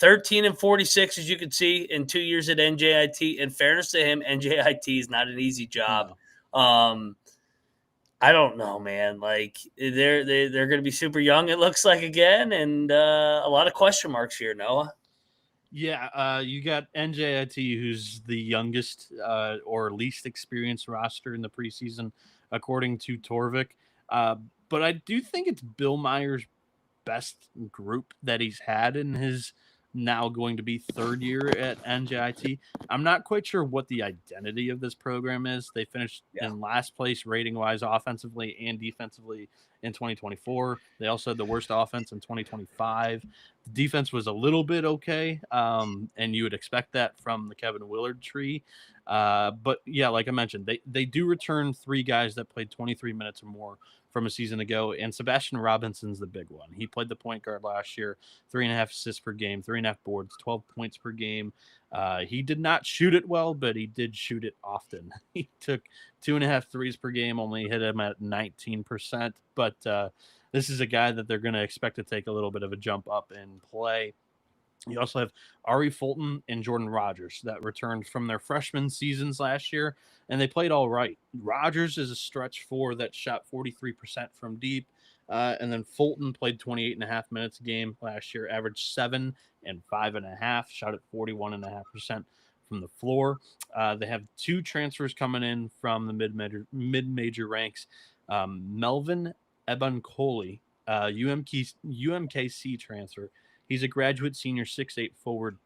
13-46, as you can see, in 2 years at NJIT. In fairness to him, NJIT is not an easy job. No. I don't know, man. Like they're going to be super young, it looks like, again, and a lot of question marks here, Noah. Yeah, you got NJIT, who's the youngest or least experienced roster in the preseason, according to Torvik. But I do think it's Billmeier's best group that he's had in his now going to be third year at NJIT. I'm not quite sure what the identity of this program is. They finished in last place rating-wise offensively and defensively in 2024. They also had the worst offense in 2025. The defense was a little bit okay, and you would expect that from the Kevin Willard tree. But yeah, like I mentioned, they do return 3 guys that played 23 minutes or more from a season ago, and Sebastian Robinson's the big one. He played the point guard last year, 3.5 assists per game, 3.5 boards, 12 points per game. He did not shoot it well, but he did shoot it often. He took 2.5 threes per game, only hit him at 19%. But this is a guy that they're going to expect to take a little bit of a jump up in play. You also have Ari Fulton and Jordan Rogers that returned from their freshman seasons last year, and they played all right. Rogers is a stretch 4 that shot 43% from deep, and then Fulton played 28.5 minutes a game last year, averaged 7 and 5.5, shot at 41.5% from the floor. They have 2 transfers coming in from the mid-major ranks. Melvin Ebankoli, UMKC transfer. He's a graduate senior 6'8" forward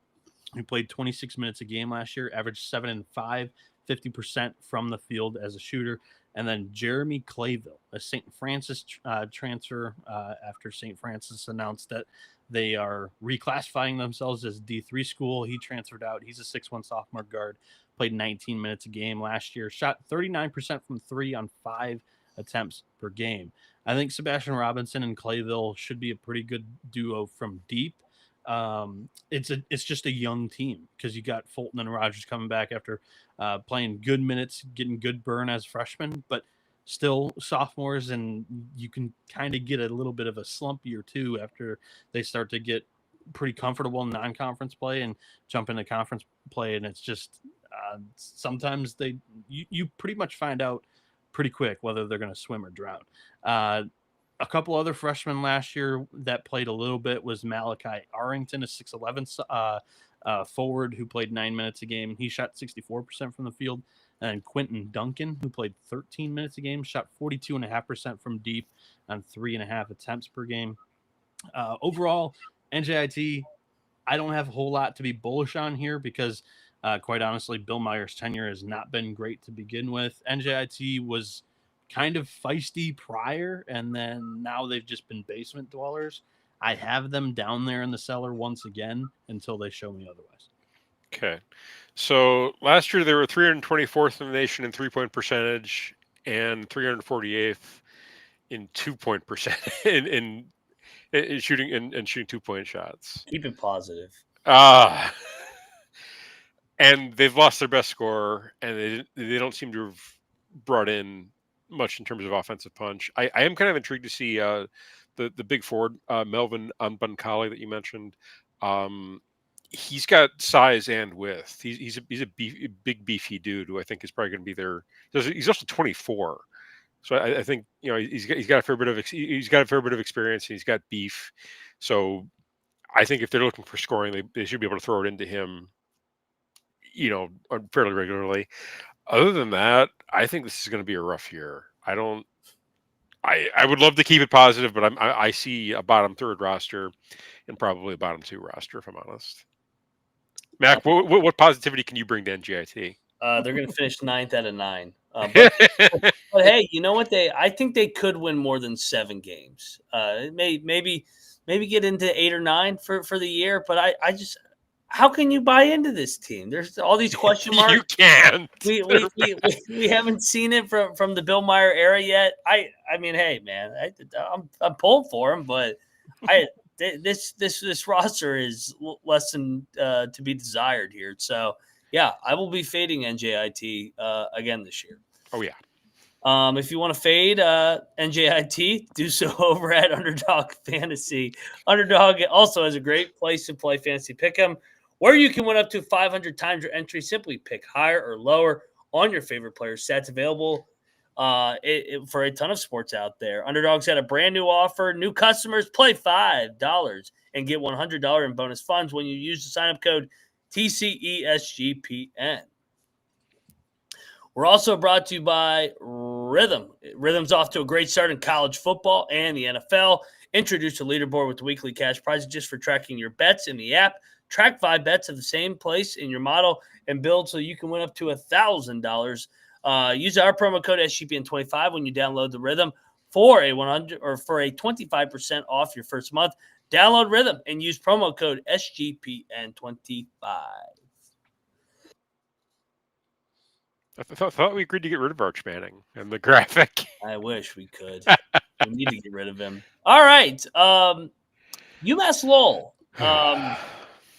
who played 26 minutes a game last year, averaged 7 and 5, 50% from the field as a shooter. And then Jeremy Clayville, a St. Francis transfer after St. Francis announced that they are reclassifying themselves as D3 school. He transferred out. He's a 6'1" sophomore guard, played 19 minutes a game last year, shot 39% from 3 on 5 attempts per game. I think Sebastian Robinson and Clayville should be a pretty good duo from deep. It's just a young team because you got Fulton and Rogers coming back after playing good minutes, getting good burn as freshmen, but still sophomores, and you can kind of get a little bit of a slump year 2 after they start to get pretty comfortable in non-conference play and jump into conference play, and it's just sometimes you pretty much find out pretty quick whether they're going to swim or drown. A couple other freshmen last year that played a little bit was Malachi Arrington, a 6'11" forward who played 9 minutes a game. He shot 64% from the field. And Quentin Duncan, who played 13 minutes a game, shot 42.5% from deep on 3.5 attempts per game. Overall, NJIT, I don't have a whole lot to be bullish on here because quite honestly, Billmeier's tenure has not been great to begin with. NJIT was kind of feisty prior, and then now they've just been basement dwellers. I have them down there in the cellar once again until they show me otherwise. Okay. So last year they were 324th in the nation in 3-point percentage and 348th in 2-point percentage in shooting and shooting 2-point shots. Keep it positive. And they've lost their best scorer, and they don't seem to have brought in much in terms of offensive punch. I am kind of intrigued to see the big forward Melvin Ebankoli that you mentioned. He's got size and width. He's a big beefy dude who I think is probably going to be there. He's also 24, So I think he's got a fair bit of he's got a fair bit of experience. And he's got beef. So I think if they're looking for scoring, they should be able to throw it into him, fairly regularly. Other than that, I think this is going to be a rough year. I would love to keep it positive, but I see a bottom third roster and probably a bottom two roster, if I'm honest. Mac, what positivity can you bring to NJIT? They're going to finish 9th out of 9. But hey, you know what? I think they could win more than 7 games. Maybe get into 8 or 9 for the year. But I just, how can you buy into this team? There's all these question marks. You can't. We haven't seen it from the Billmeier era yet. I mean, hey man, I'm pulling for him, but this roster is less than to be desired here. So yeah, I will be fading NJIT again this year. Oh yeah. If you want to fade NJIT, do so over at Underdog Fantasy. Underdog also has a great place to play fantasy pick'em, where you can win up to 500 times your entry. Simply pick higher or lower on your favorite players' stats, available for a ton of sports out there. Underdog's got a brand new offer. New customers play $5 and get $100 in bonus funds when you use the sign-up code TCESGPN. We're also brought to you by Rhythm. Rhythm's off to a great start in college football and the NFL. Introduce a leaderboard with weekly cash prizes just for tracking your bets in the app. Track 5 bets at the same place in your model and build so you can win up to $1,000. Use our promo code SGPN25 when you download the Rhythm for a 25% off your first month. Download Rhythm and use promo code SGPN25. I thought we agreed to get rid of Arch Manning and the graphic. I wish we could. We need to get rid of him. All right. UMass Lowell.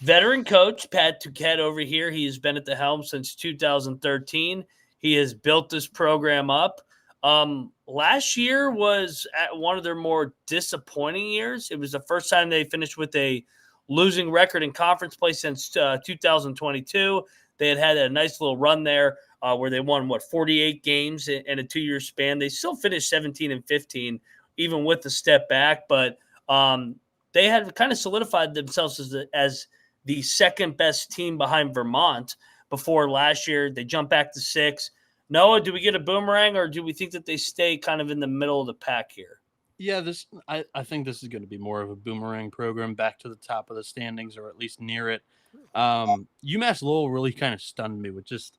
Veteran coach Pat Duquette over here. He has been at the helm since 2013. He has built this program up. Last year was at one of their more disappointing years. It was the first time they finished with a losing record in conference play since 2022. They had a nice little run there where they won, 48 games in a 2-year span. They still finished 17-15, even with the step back. But they had kind of solidified themselves as the second best team behind Vermont before last year. They jumped back to 6. Noah, do we get a boomerang, or do we think that they stay kind of in the middle of the pack here? Yeah, I think this is going to be more of a boomerang program, back to the top of the standings, or at least near it. UMass Lowell really kind of stunned me with just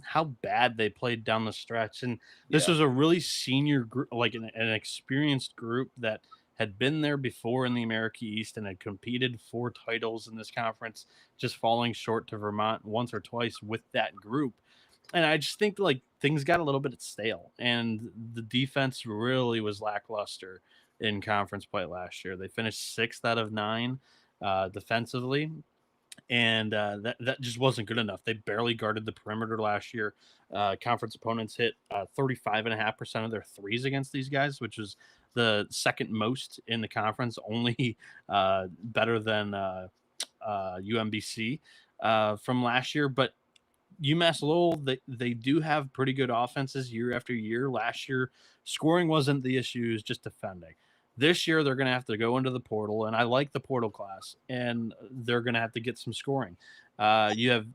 how bad they played down the stretch. And this was a really senior group, like an experienced group that had been there before in the America East and had competed for titles in this conference, just falling short to Vermont once or twice with that group. And I just think like things got a little bit stale, and the defense really was lackluster in conference play last year. They finished 6th out of 9 defensively, and that just wasn't good enough. They barely guarded the perimeter last year. Conference opponents hit 35.5% of their threes against these guys, which is the second most in the conference, only better than UMBC from last year. But UMass Lowell, they do have pretty good offenses year after year. Last year, scoring wasn't the issue, it was just defending. This year, they're going to have to go into the portal, and I like the portal class, and they're going to have to get some scoring. You have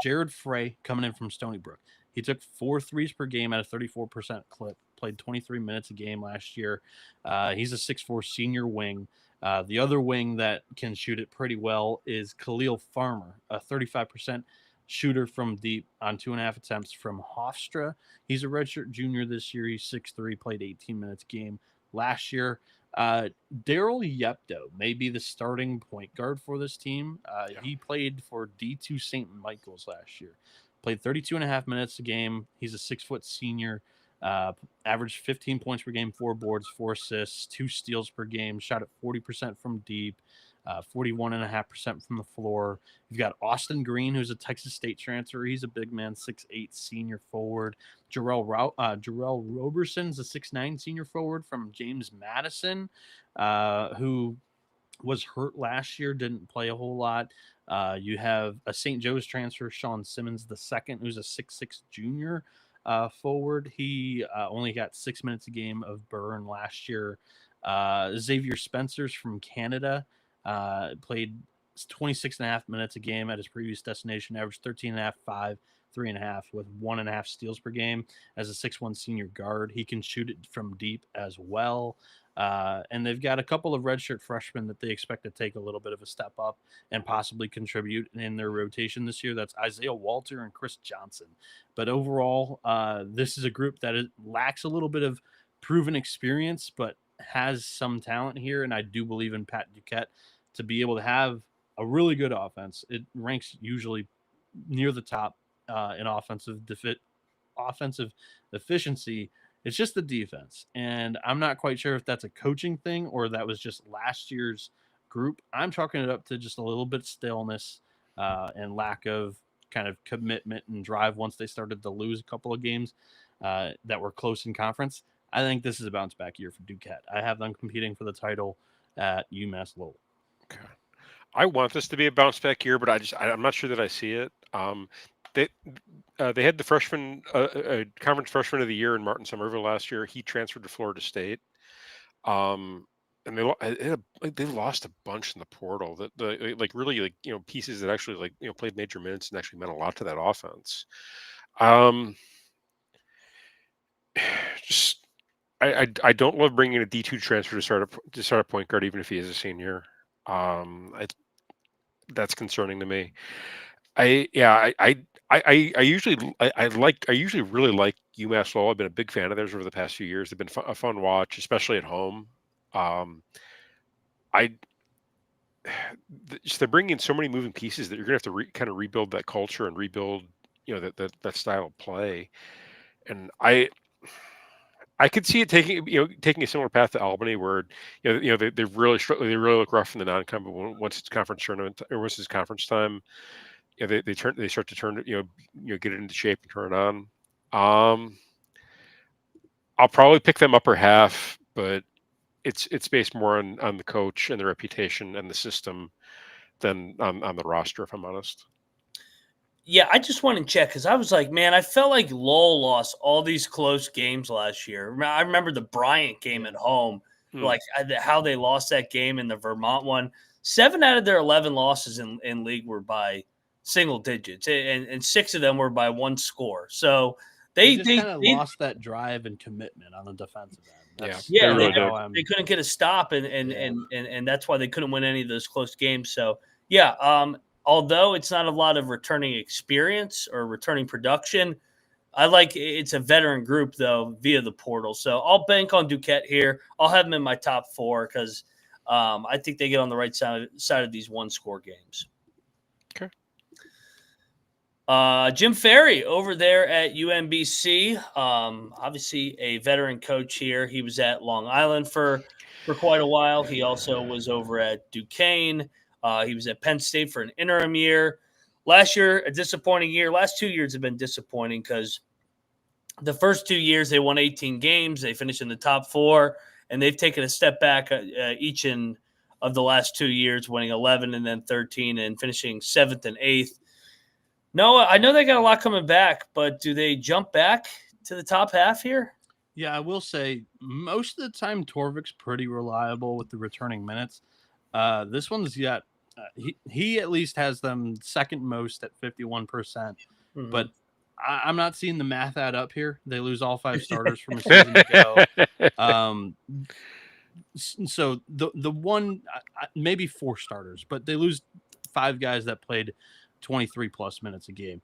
Jared Frey coming in from Stony Brook. He took 4 threes per game at a 34% clip, played 23 minutes a game last year. He's a 6'4" senior wing. The other wing that can shoot it pretty well is Khalil Farmer, a 35% shooter from deep on 2.5 attempts from Hofstra. He's a redshirt junior this year. He's 6'3", played 18 minutes a game last year. Daryl Yepto may be the starting point guard for this team. He played for D2 St. Michael's last year. Played 32.5 minutes a game. He's a 6-foot senior. Averaged 15 points per game, 4 boards, 4 assists, 2 steals per game. Shot at 40% from deep. 41.5% from the floor. You've got Austin Green, who's a Texas State transfer. He's a big man, 6'8" senior forward. Jarrell Roberson's a 6'9" senior forward from James Madison, who was hurt last year, didn't play a whole lot. You have a St. Joe's transfer, Sean Simmons II, who's a 6'6" junior. forward. He only got 6 minutes a game of burn last year. Xavier Spencer's from Canada played 26.5 minutes a game at his previous destination, averaged 13.5, 5, 3.5 with 1.5 steals per game as a 6'1" senior guard. He can shoot it from deep as well. And they've got a couple of redshirt freshmen that they expect to take a little bit of a step up and possibly contribute in their rotation this year. That's Isaiah Walter and Chris Johnson. But overall, this is a group that lacks a little bit of proven experience, but has some talent here. And I do believe in Pat Duquette to be able to have a really good offense. It ranks usually near the top in offensive efficiency. It's just the defense. And I'm not quite sure if that's a coaching thing or that was just last year's group. I'm chalking it up to just a little bit stillness and lack of kind of commitment and drive once they started to lose a couple of games that were close in conference. I think this is a bounce back year for Duquette. I have them competing for the title at UMass Lowell. Okay. I want this to be a bounce back year, but I'm not sure that I see it. They had the freshman conference freshman of the year in Martin Somerville last year. He transferred to Florida State, and they lost a bunch in the portal. Pieces that actually played major minutes and actually meant a lot to that offense. I don't love bringing a D2 transfer to start a point guard, even if he is a senior. That's concerning to me. I usually really like UMass Lowell. I've been a big fan of theirs over the past few years. They've been a fun watch, especially at home. They're bringing in so many moving pieces that you're gonna have to kind of rebuild that culture and rebuild that style of play. And I could see it taking a similar path to Albany, where they really look rough in the non-con, but once it's conference tournament or once it's conference time, they start to turn it, get it into shape and turn it on. I'll probably pick them upper half, but it's based more on the coach and the reputation and the system than on the roster, if I'm honest. Yeah, I just want to check because I was like, man, I felt like Lowell lost all these close games last year. I remember the Bryant game at home, like how they lost that game in the Vermont one. 7 out of their 11 losses in league were by single digits, and 6 of them were by 1 score. So they kind of lost that drive and commitment on the defensive end. They couldn't get a stop, and that's why they couldn't win any of those close games. So although it's not a lot of returning experience or returning production, I like it's a veteran group, though, via the portal. So I'll bank on Duquette here. I'll have them in my top 4 because I think they get on the right side of these 1-score games. Okay. Jim Ferry over there at UMBC, obviously a veteran coach here. He was at Long Island for quite a while. He also was over at Duquesne. He was at Penn State for an interim year. Last year, a disappointing year. Last 2 years have been disappointing because the first 2 years they won 18 games. They finished in the top 4, and they've taken a step back each of the last 2 years, winning 11 and then 13 and finishing 7th and 8th. No, I know they got a lot coming back, but do they jump back to the top half here? Yeah, I will say most of the time Torvik's pretty reliable with the returning minutes. This one's got he at least has them second most at 51%, but I'm not seeing the math add up here. They lose all 5 starters from a season ago. So the one maybe 4 starters, but they lose 5 guys that played 23 plus minutes a game.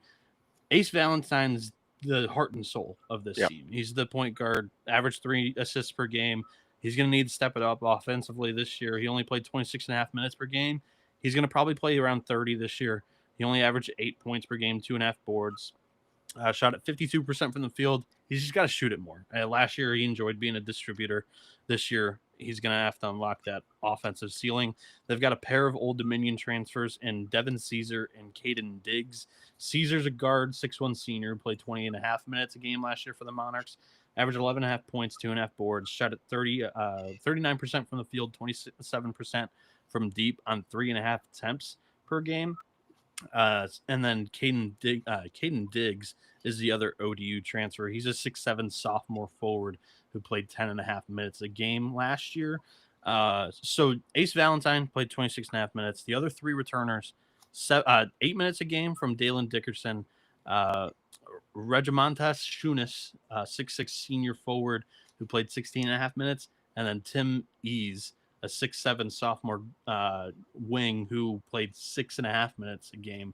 Ace Valentine's the heart and soul of this team. He's the point guard, average 3 assists per game. He's going to need to step it up offensively this year. He only played 26.5 minutes per game. He's going to probably play around 30 this year. He only averaged 8 points per game, 2.5 boards. Shot at 52% from the field. He's just got to shoot it more. Last year, he enjoyed being a distributor. This year, he's going to have to unlock that offensive ceiling. They've got a pair of Old Dominion transfers in Devin Caesar and Caden Diggs. Caesar's a guard, 6'1" senior, played 20.5 minutes a game last year for the Monarchs. Averaged 11.5 points, 2.5 boards. Shot at 39% from the field, 27% from deep on 3.5 attempts per game. And then Caden Diggs is the other ODU transfer. He's a 6'7" sophomore forward who played 10.5 minutes a game last year. So Ace Valentine played 26.5 minutes. The other three returners, 8 minutes a game from Dalen Dickerson. Regimontas Shunis, 6'6" senior forward who played 16.5 minutes. And then Tim Ease, a 6'7" sophomore wing who played 6.5 minutes a game.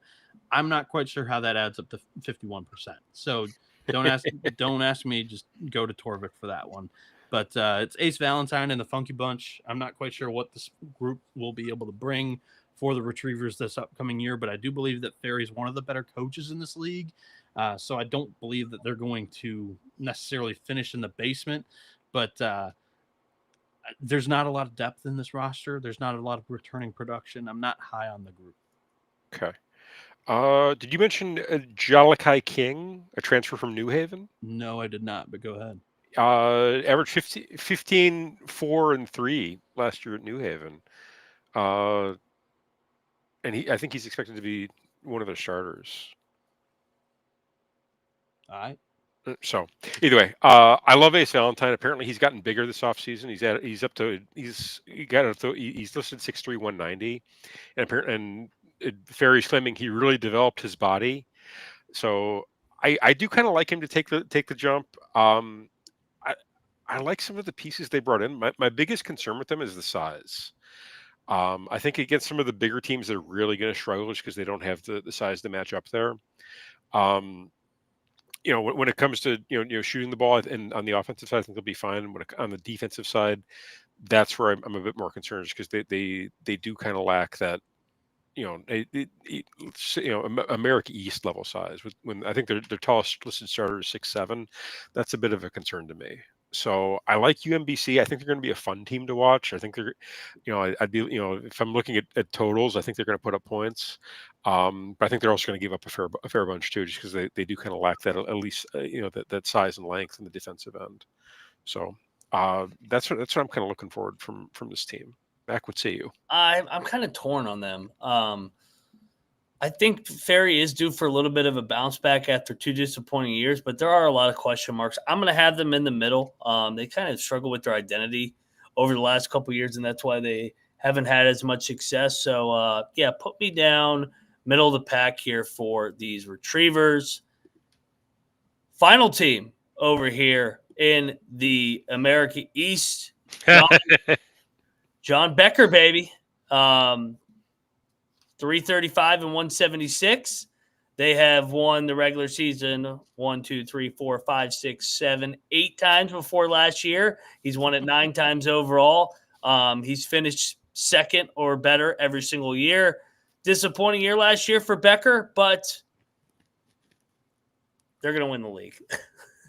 I'm not quite sure how that adds up to 51%. So don't ask me. Just go to Torvik for that one. But it's Ace Valentine and the Funky Bunch. I'm not quite sure what this group will be able to bring for the Retrievers this upcoming year, but I do believe that Ferry's one of the better coaches in this league. So I don't believe that they're going to necessarily finish in the basement, but there's not a lot of depth in this roster. There's not a lot of returning production. I'm not high on the group. Okay. Did you mention Jalakai King, a transfer from New Haven? No, I did not, but go ahead. Average 15, 4, and 3 last year at New Haven. And I think he's expected to be one of the starters. All right. So either way, I love Ace Valentine. Apparently, he's gotten bigger this offseason. He's listed 6'3", 190, and Ferry's claiming he really developed his body. So I do kind of like him to take the jump. I like some of the pieces they brought in. My biggest concern with them is the size. I think against some of the bigger teams, they're really going to struggle just because they don't have the size to match up there. When it comes to shooting the ball and on the offensive side, I think they'll be fine. On the defensive side, that's where I'm a bit more concerned, just because they do kind of lack that America East level size. When I think their tallest listed starter is 6'7", that's a bit of a concern to me. So I like UMBC. I think they're going to be a fun team to watch. I think they're, I'd be, if I'm looking at totals, I think they're going to put up points. But I think they're also going to give up a fair bunch too, just because they do kind of lack that, at least, that size and length in the defensive end. So that's what I'm kind of looking forward from this team. Mac, what say you? I'm kind of torn on them. I think Ferry is due for a little bit of a bounce back after 2 disappointing years, but there are a lot of question marks. I'm going to have them in the middle. They kind of struggle with their identity over the last couple of years, and that's why they haven't had as much success. So, put me down middle of the pack here for these Retrievers. Final team over here in the America East, John Becker, baby. 335 and 176. They have won the regular season 1, 2, 3, 4, 5, 6, 7, 8 times before last year. He's won it 9 times overall. He's finished second or better every single year. Disappointing year last year for Becker, but they're going to win the league.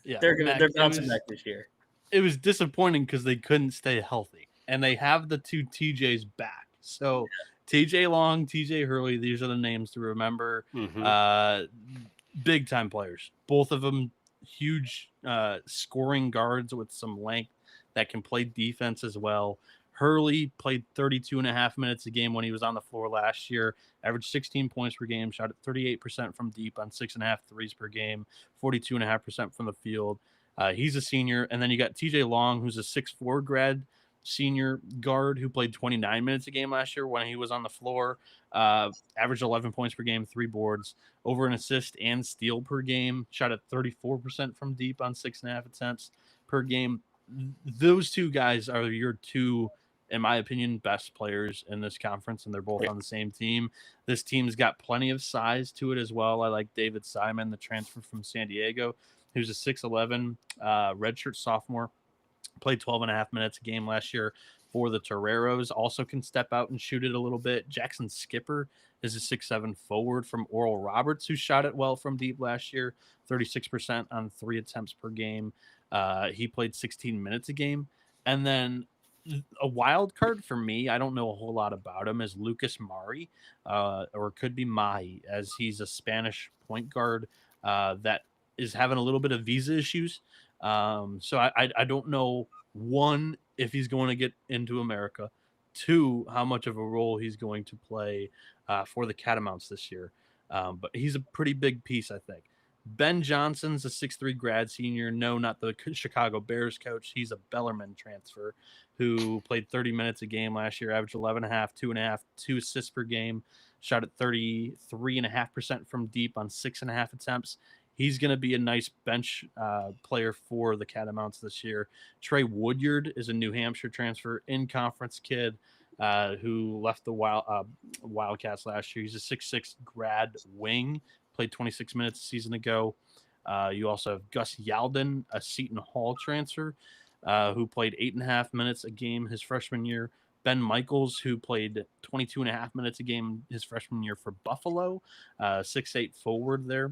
Yeah, they're bouncing back this year. It was disappointing because they couldn't stay healthy, and they have the 2 TJs back. So TJ Long, TJ Hurley, these are the names to remember. Big time players, both of them huge scoring guards with some length that can play defense as well. Hurley played 32.5 minutes a game when he was on the floor last year, averaged 16 points per game, shot at 38% from deep on 6.5 threes per game, 42.5% from the field. He's a senior. And then you got TJ Long, who's a 6'4" grad senior guard who played 29 minutes a game last year when he was on the floor, averaged 11 points per game, 3 boards, over an assist and steal per game, shot at 34% from deep on 6.5 attempts per game. Those 2 guys are your 2, in my opinion, best players in this conference, and they're both on the same team. This team's got plenty of size to it as well. I like David Simon, the transfer from San Diego, who's a 6'11", redshirt sophomore. Played 12.5 minutes a game last year for the Toreros. Also can step out and shoot it a little bit. Jackson Skipper is a 6'7" forward from Oral Roberts, who shot it well from deep last year, 36% on 3 attempts per game. He played 16 minutes a game. And then a wild card for me, I don't know a whole lot about him, is Lucas Mari, or it could be Mahi, as he's a Spanish point guard that is having a little bit of visa issues. So I don't know, one, if he's going to get into America, to how much of a role he's going to play for the Catamounts this year. But he's a pretty big piece, I think. Ben Johnson's a 6'3" grad senior. No, not the Chicago Bears coach. He's a Bellarmine transfer who played 30 minutes a game last year, averaged 11.5, 2.5, 2 assists per game, shot at 33.5% from deep on 6.5 attempts. He's going to be a nice bench player for the Catamounts this year. Trey Woodyard is a New Hampshire transfer, in-conference kid who left the Wildcats last year. He's a 6'6" grad wing. Played 26 minutes a season ago. You also have Gus Yalden, a Seton Hall transfer, who played 8.5 minutes a game his freshman year. Ben Michaels, who played 22.5 minutes a game his freshman year for Buffalo, 6'8" forward there,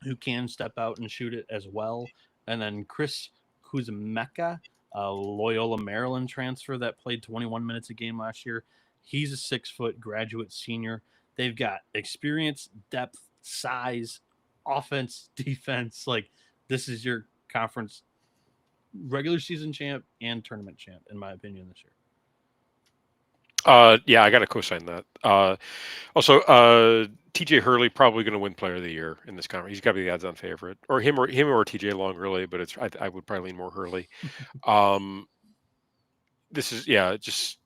who can step out and shoot it as well. And then Chris Kuzmeka, a Loyola Maryland transfer that played 21 minutes a game last year. He's a 6-foot graduate senior. They've got experience, depth, size, offense, defense. Like, this is your conference regular season champ and tournament champ, in my opinion, this year. Yeah, I got to co-sign that. Also, TJ Hurley probably going to win Player of the Year in this conference. He's got to be the odds-on favorite, or him or TJ Long, really. But I would probably lean more Hurley. This is just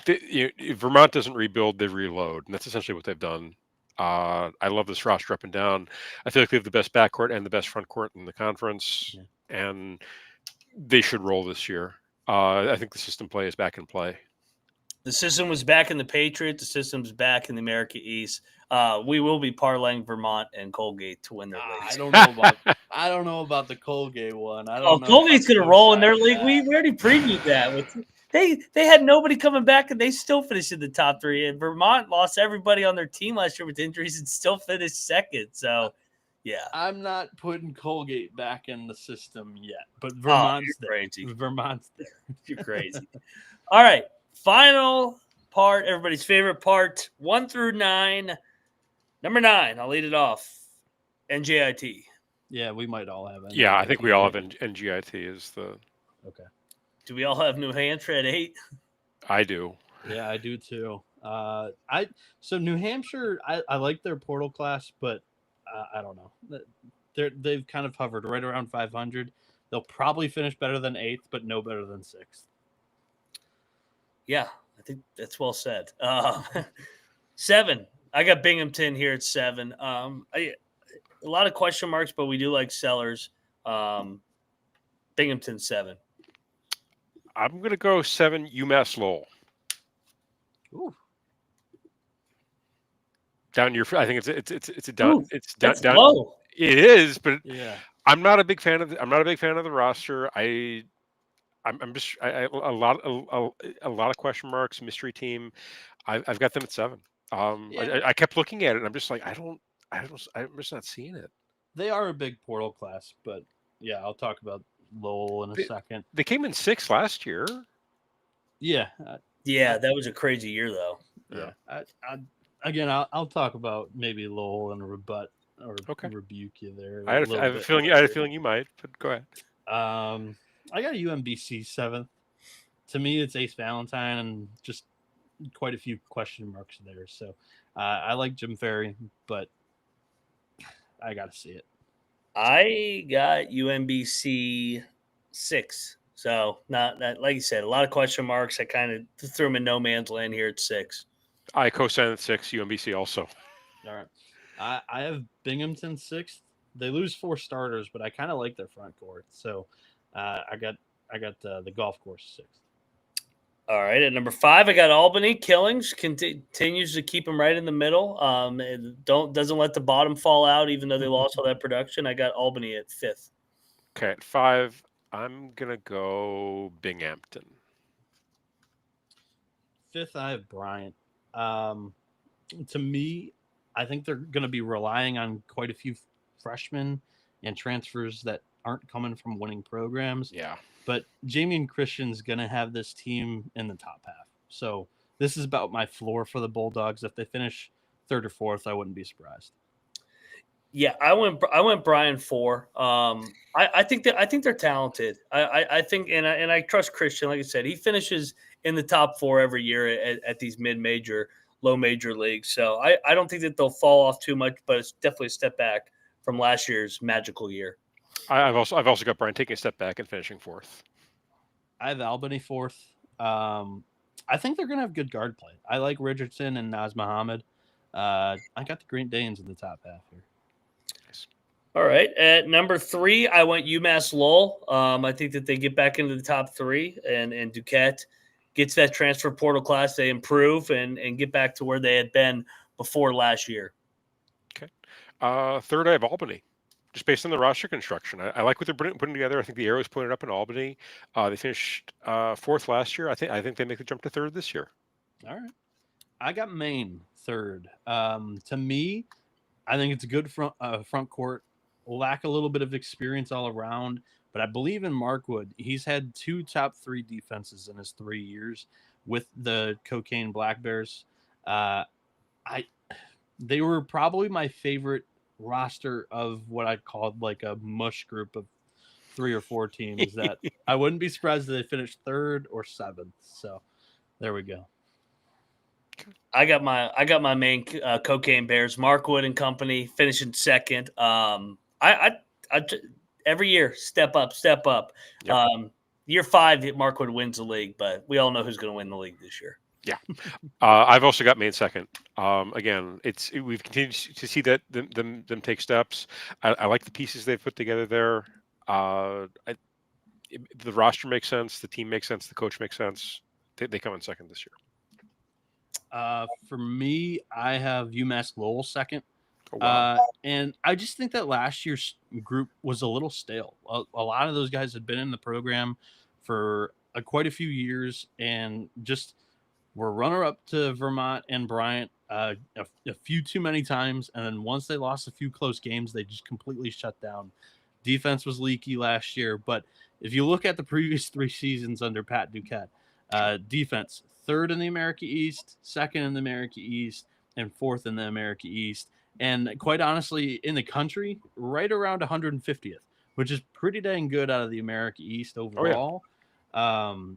if Vermont doesn't rebuild, they reload, and that's essentially what they've done. I love this roster up and down. I feel like they have the best backcourt and the best front court in the conference, and they should roll this year. I think the system play is back in play. The system was back in the Patriot. The system's back in the America East. We will be parlaying Vermont and Colgate to win their leagues. I don't know about the Colgate one. Colgate's going to roll in their league. We already previewed that. They had nobody coming back, and they still finished in the top 3. And Vermont lost everybody on their team last year with injuries and still finished second. So, yeah. I'm not putting Colgate back in the system yet, but Vermont's there. Crazy. Vermont's there. You're crazy. All right. Final part, everybody's favorite part, 1 through 9. Number 9, I'll lead it off. NJIT. Yeah, we might all have NJIT. Yeah, I think we all have NJIT is the. Okay. Do we all have New Hampshire at 8? I do. Yeah, I do too. So New Hampshire, I like their portal class, but I don't know. They've kind of hovered right around 500. They'll probably finish better than 8th, but no better than 6th. Yeah, I think that's well said. 7. I got Binghamton here at 7. A lot of question marks, but we do like Sellers. Binghamton 7. I'm gonna go 7. UMass Lowell. Ooh. Down your. I think it's a down. Ooh, it's down. Low. It is, but Yeah. I'm not a big fan of. I'm not a big fan of the roster. I'm just a lot of question marks. Mystery team. I've got them at 7. I kept looking at it, and I'm just like, I'm just not seeing it. They are a big portal class, but yeah, I'll talk about Lowell in a second. They came in 6th last year. Yeah. Yeah, that was a crazy year, though. Yeah. Again, I'll talk about maybe Lowell and rebut or rebuke you there. I have a feeling you might, but go ahead. I got a UMBC 7th. To me, it's Ace Valentine and just quite a few question marks there. So I like Jim Ferry, but I got to see it. I got UMBC 6. So not like you said, a lot of question marks. I kind of threw them in no man's land here at 6. I co-sign at 6. UMBC also. All right. I have Binghamton 6th. They lose 4 starters, but I kind of like their front court. So I got the golf course 6th. All right, at number 5, I got Albany. Killings continues to keep them right in the middle. Doesn't let the bottom fall out, even though they lost all that production. I got Albany at 5th. Okay, at 5, I'm gonna go Binghamton. 5th, I have Bryant. To me, I think they're going to be relying on quite a few freshmen and transfers that aren't coming from winning programs. Yeah. But Jamion Christian's going to have this team in the top half. So this is about my floor for the Bulldogs. If they finish 3rd or 4th, I wouldn't be surprised. Yeah, I went Brian 4. I think they're talented. I think and I trust Christian. Like I said, he finishes in the top 4 every year at these mid-major, low-major leagues. So I don't think that they'll fall off too much, but it's definitely a step back from last year's magical year. I've also got Brian taking a step back and finishing 4th. I have Albany 4th. I think they're going to have good guard play. I like Richardson and Naz Muhammad. I got the Great Danes in the top half here. All right. At number 3, I went UMass Lowell. I think that they get back into the top 3, and Duquette gets that transfer portal class. They improve and get back to where they had been before last year. Okay. 3rd, I have Albany. Just based on the roster construction, I like what they're putting together. I think the arrow's pointed up in Albany. They finished 4th last year. I think they make the jump to 3rd this year. All right. I got Maine 3rd. To me, I think it's a good front court. Lack a little bit of experience all around, but I believe in Markwood. He's had 2 top 3 defenses in his 3 years with the Cocaine Black Bears. They were probably my favorite roster of what I called like a mush group of 3 or 4 teams that I wouldn't be surprised if they finished 3rd or 7th. So there we go. I got my Maine Cocaine Bears, Markwood and company, finishing 2nd. I every year step up. Yep. Year 5, Markwood wins the league, but we all know who's going to win the league this year. Yeah. I've also got Maine 2nd. Again, we've continued to see that them take steps. I like the pieces they've put together there. The roster makes sense. The team makes sense. The coach makes sense. They come in 2nd this year. For me, I have UMass Lowell 2nd. Oh, wow. And I just think that last year's group was a little stale. A lot of those guys had been in the program for quite a few years and just were runner-up to Vermont and Bryant a few too many times. And then once they lost a few close games, they just completely shut down. Defense was leaky last year. But if you look at the previous 3 seasons under Pat Duquette, defense, 3rd in the America East, 2nd in the America East, and 4th in the America East. And quite honestly, in the country, right around 150th, which is pretty dang good out of the America East overall. Oh,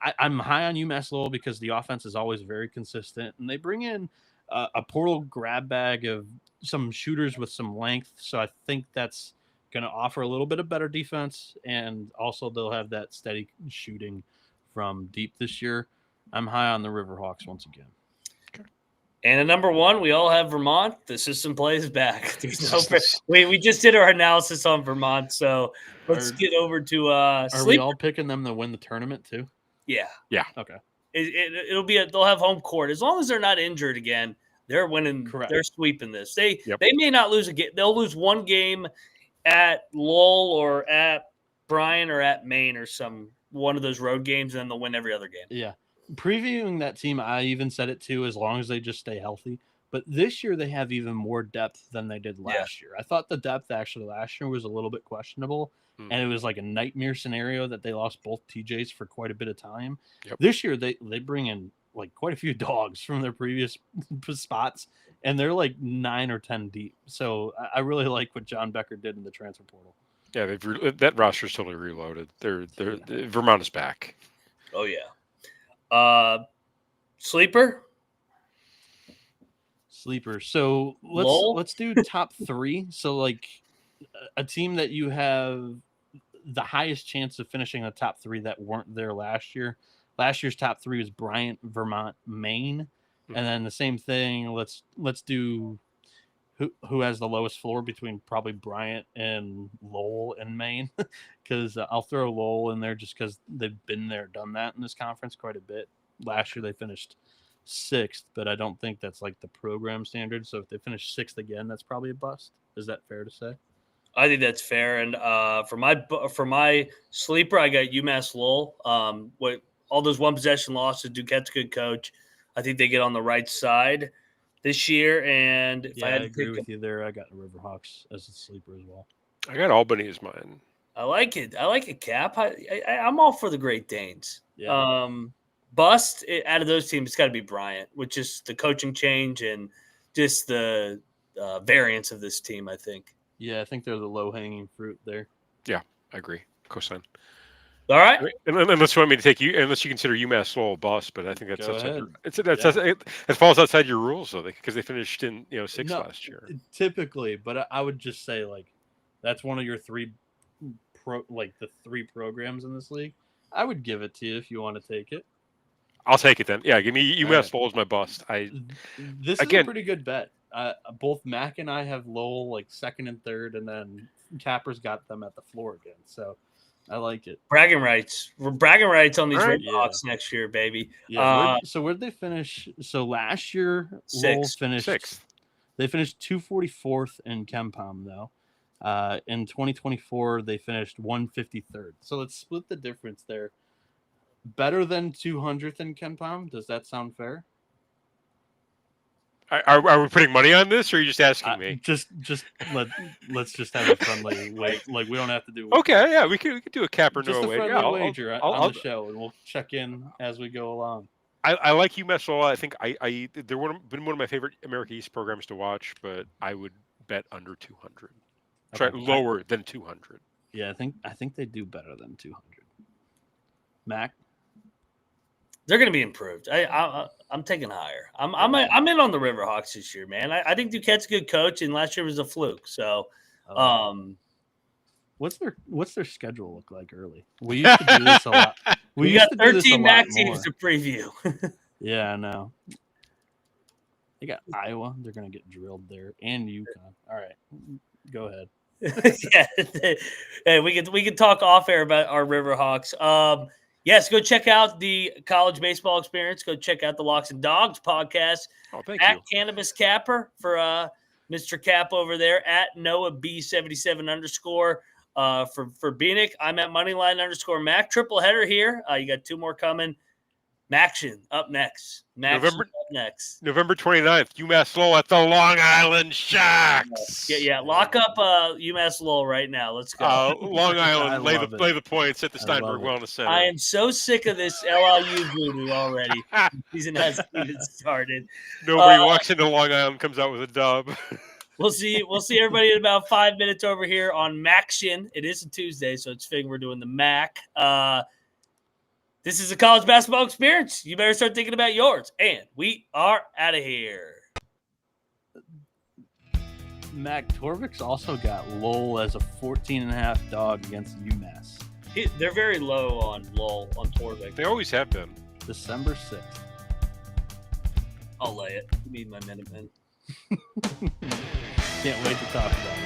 yeah. I'm high on UMass Lowell because the offense is always very consistent, and they bring in a portal grab bag of some shooters with some length. So I think that's going to offer a little bit of better defense, and also they'll have that steady shooting from deep this year. I'm high on the Riverhawks once again. And at number 1, we all have Vermont. The system plays back. We just did our analysis on Vermont, so let's get over to Are we all picking them to win the tournament too? Yeah. Okay. It'll be they'll have home court as long as they're not injured again. They're winning. Correct. They're sweeping this. They may not lose a game. They'll lose 1 game at Lowell or at Bryant or at Maine or one of those road games, and then they'll win every other game. Yeah. Previewing that team, I even said it too, as long as they just stay healthy. But this year they have even more depth than they did last year. I thought the depth actually last year was a little bit questionable, and it was like a nightmare scenario that they lost both TJs for quite a bit of time. Yep. This year they bring in like quite a few dogs from their previous spots, and they're like 9 or 10 deep. So I really like what John Becker did in the transfer portal. Yeah, that roster is totally reloaded. Vermont is back. Oh yeah. Sleeper. So let's do top 3. So like a team that you have the highest chance of finishing the top 3 that weren't there last year. Last year's top 3 was Bryant, Vermont, Maine, and then the same thing. Let's do who has the lowest floor between probably Bryant and Lowell and Maine, because I'll throw Lowell in there just because they've been there, done that in this conference quite a bit. Last year they finished 6th, but I don't think that's like the program standard. So if they finish 6th again, that's probably a bust. Is that fair to say? I think that's fair. And for my sleeper, I got UMass Lowell. All those 1 possession losses, Duquette's a good coach. I think they get on the right side this year. And if I agree with you there. I got the Riverhawks as a sleeper as well. I got Albany as mine. I like it. Cap. I'm all for the Great Danes. Yeah. Bust out of those teams, it's got to be Bryant, which is the coaching change and just the variance of this team, I think. Yeah, I think they're the low-hanging fruit there. Yeah, I agree. Cosign. All right. Unless you want me to take you, unless you consider UMass Lowell a bust, but I think that's Go outside ahead. it falls outside your rules though, because they finished in sixth No, last year. Typically, but I would just say like that's one of your three the three programs in this league. I would give it to you if you want to take it. I'll take it then. Yeah, give me UMass Lowell as my bust. This is a pretty good bet. Both Mac and I have Lowell like second and third, and then Capper's got them at the floor again. So I like it. Bragging rights. We're bragging rights on these All right. Riverhawks next year, baby. Yeah. So where'd they finish? So last year, Lowell finished sixth. They finished 244th in KenPom though. In 2024, they finished 153rd. So let's split the difference there. Better than 200th in KenPom. Does that sound fair? Are we putting money on this, or are you just asking me? Let's just have a friendly way. Like we don't have to do. Okay, yeah, we could do a Capper just no a way. friendly Yeah, wager on the show, and we'll check in as we go along. I like UMass Lowell. I think they're been one of my favorite America East programs to watch, but I would bet under 200. Try lower than 200. Yeah, I think they do better than 200. Mac, they're going to be improved. I'm taking higher. I'm in on the Riverhawks this year, man. I think Duquette's a good coach, and last year was a fluke. So, what's their schedule look like early? We used to do this a lot. We got 13 MAC teams to preview. Yeah, I know. They got Iowa. They're going to get drilled there, and UConn. All right, go ahead. Yeah, hey, we can talk off air about our Riverhawks. Yes, go check out the college baseball experience. Go check out the Locks and Dogs podcast. Oh, thank at you. Cannabis Capper for Mr. Cap over there at Noah B77 _ for Bienick. I'm at Moneyline _ Mac. Triple header here. You got two more coming. Maction up next. Up next. November 29th, UMass Lowell at the Long Island Sharks. Yeah. Lock up UMass Lowell right now. Let's go. Long Island, lay the points at the Steinberg Wellness Center. I am so sick of this LIU voodoo already. The season hasn't even started. Nobody walks into Long Island, comes out with a dub. We'll see everybody in about 5 minutes over here on Maction. It is a Tuesday, so it's fitting we're doing the Mac. This is a college basketball experience. You better start thinking about yours. And we are out of here. Mac, Torvik's also got Lowell as a 14.5 dog against UMass. They're very low on Lowell, on Torvik. They always have been. December 6th. I'll lay it. Need my Minutemen. Can't wait to talk about it.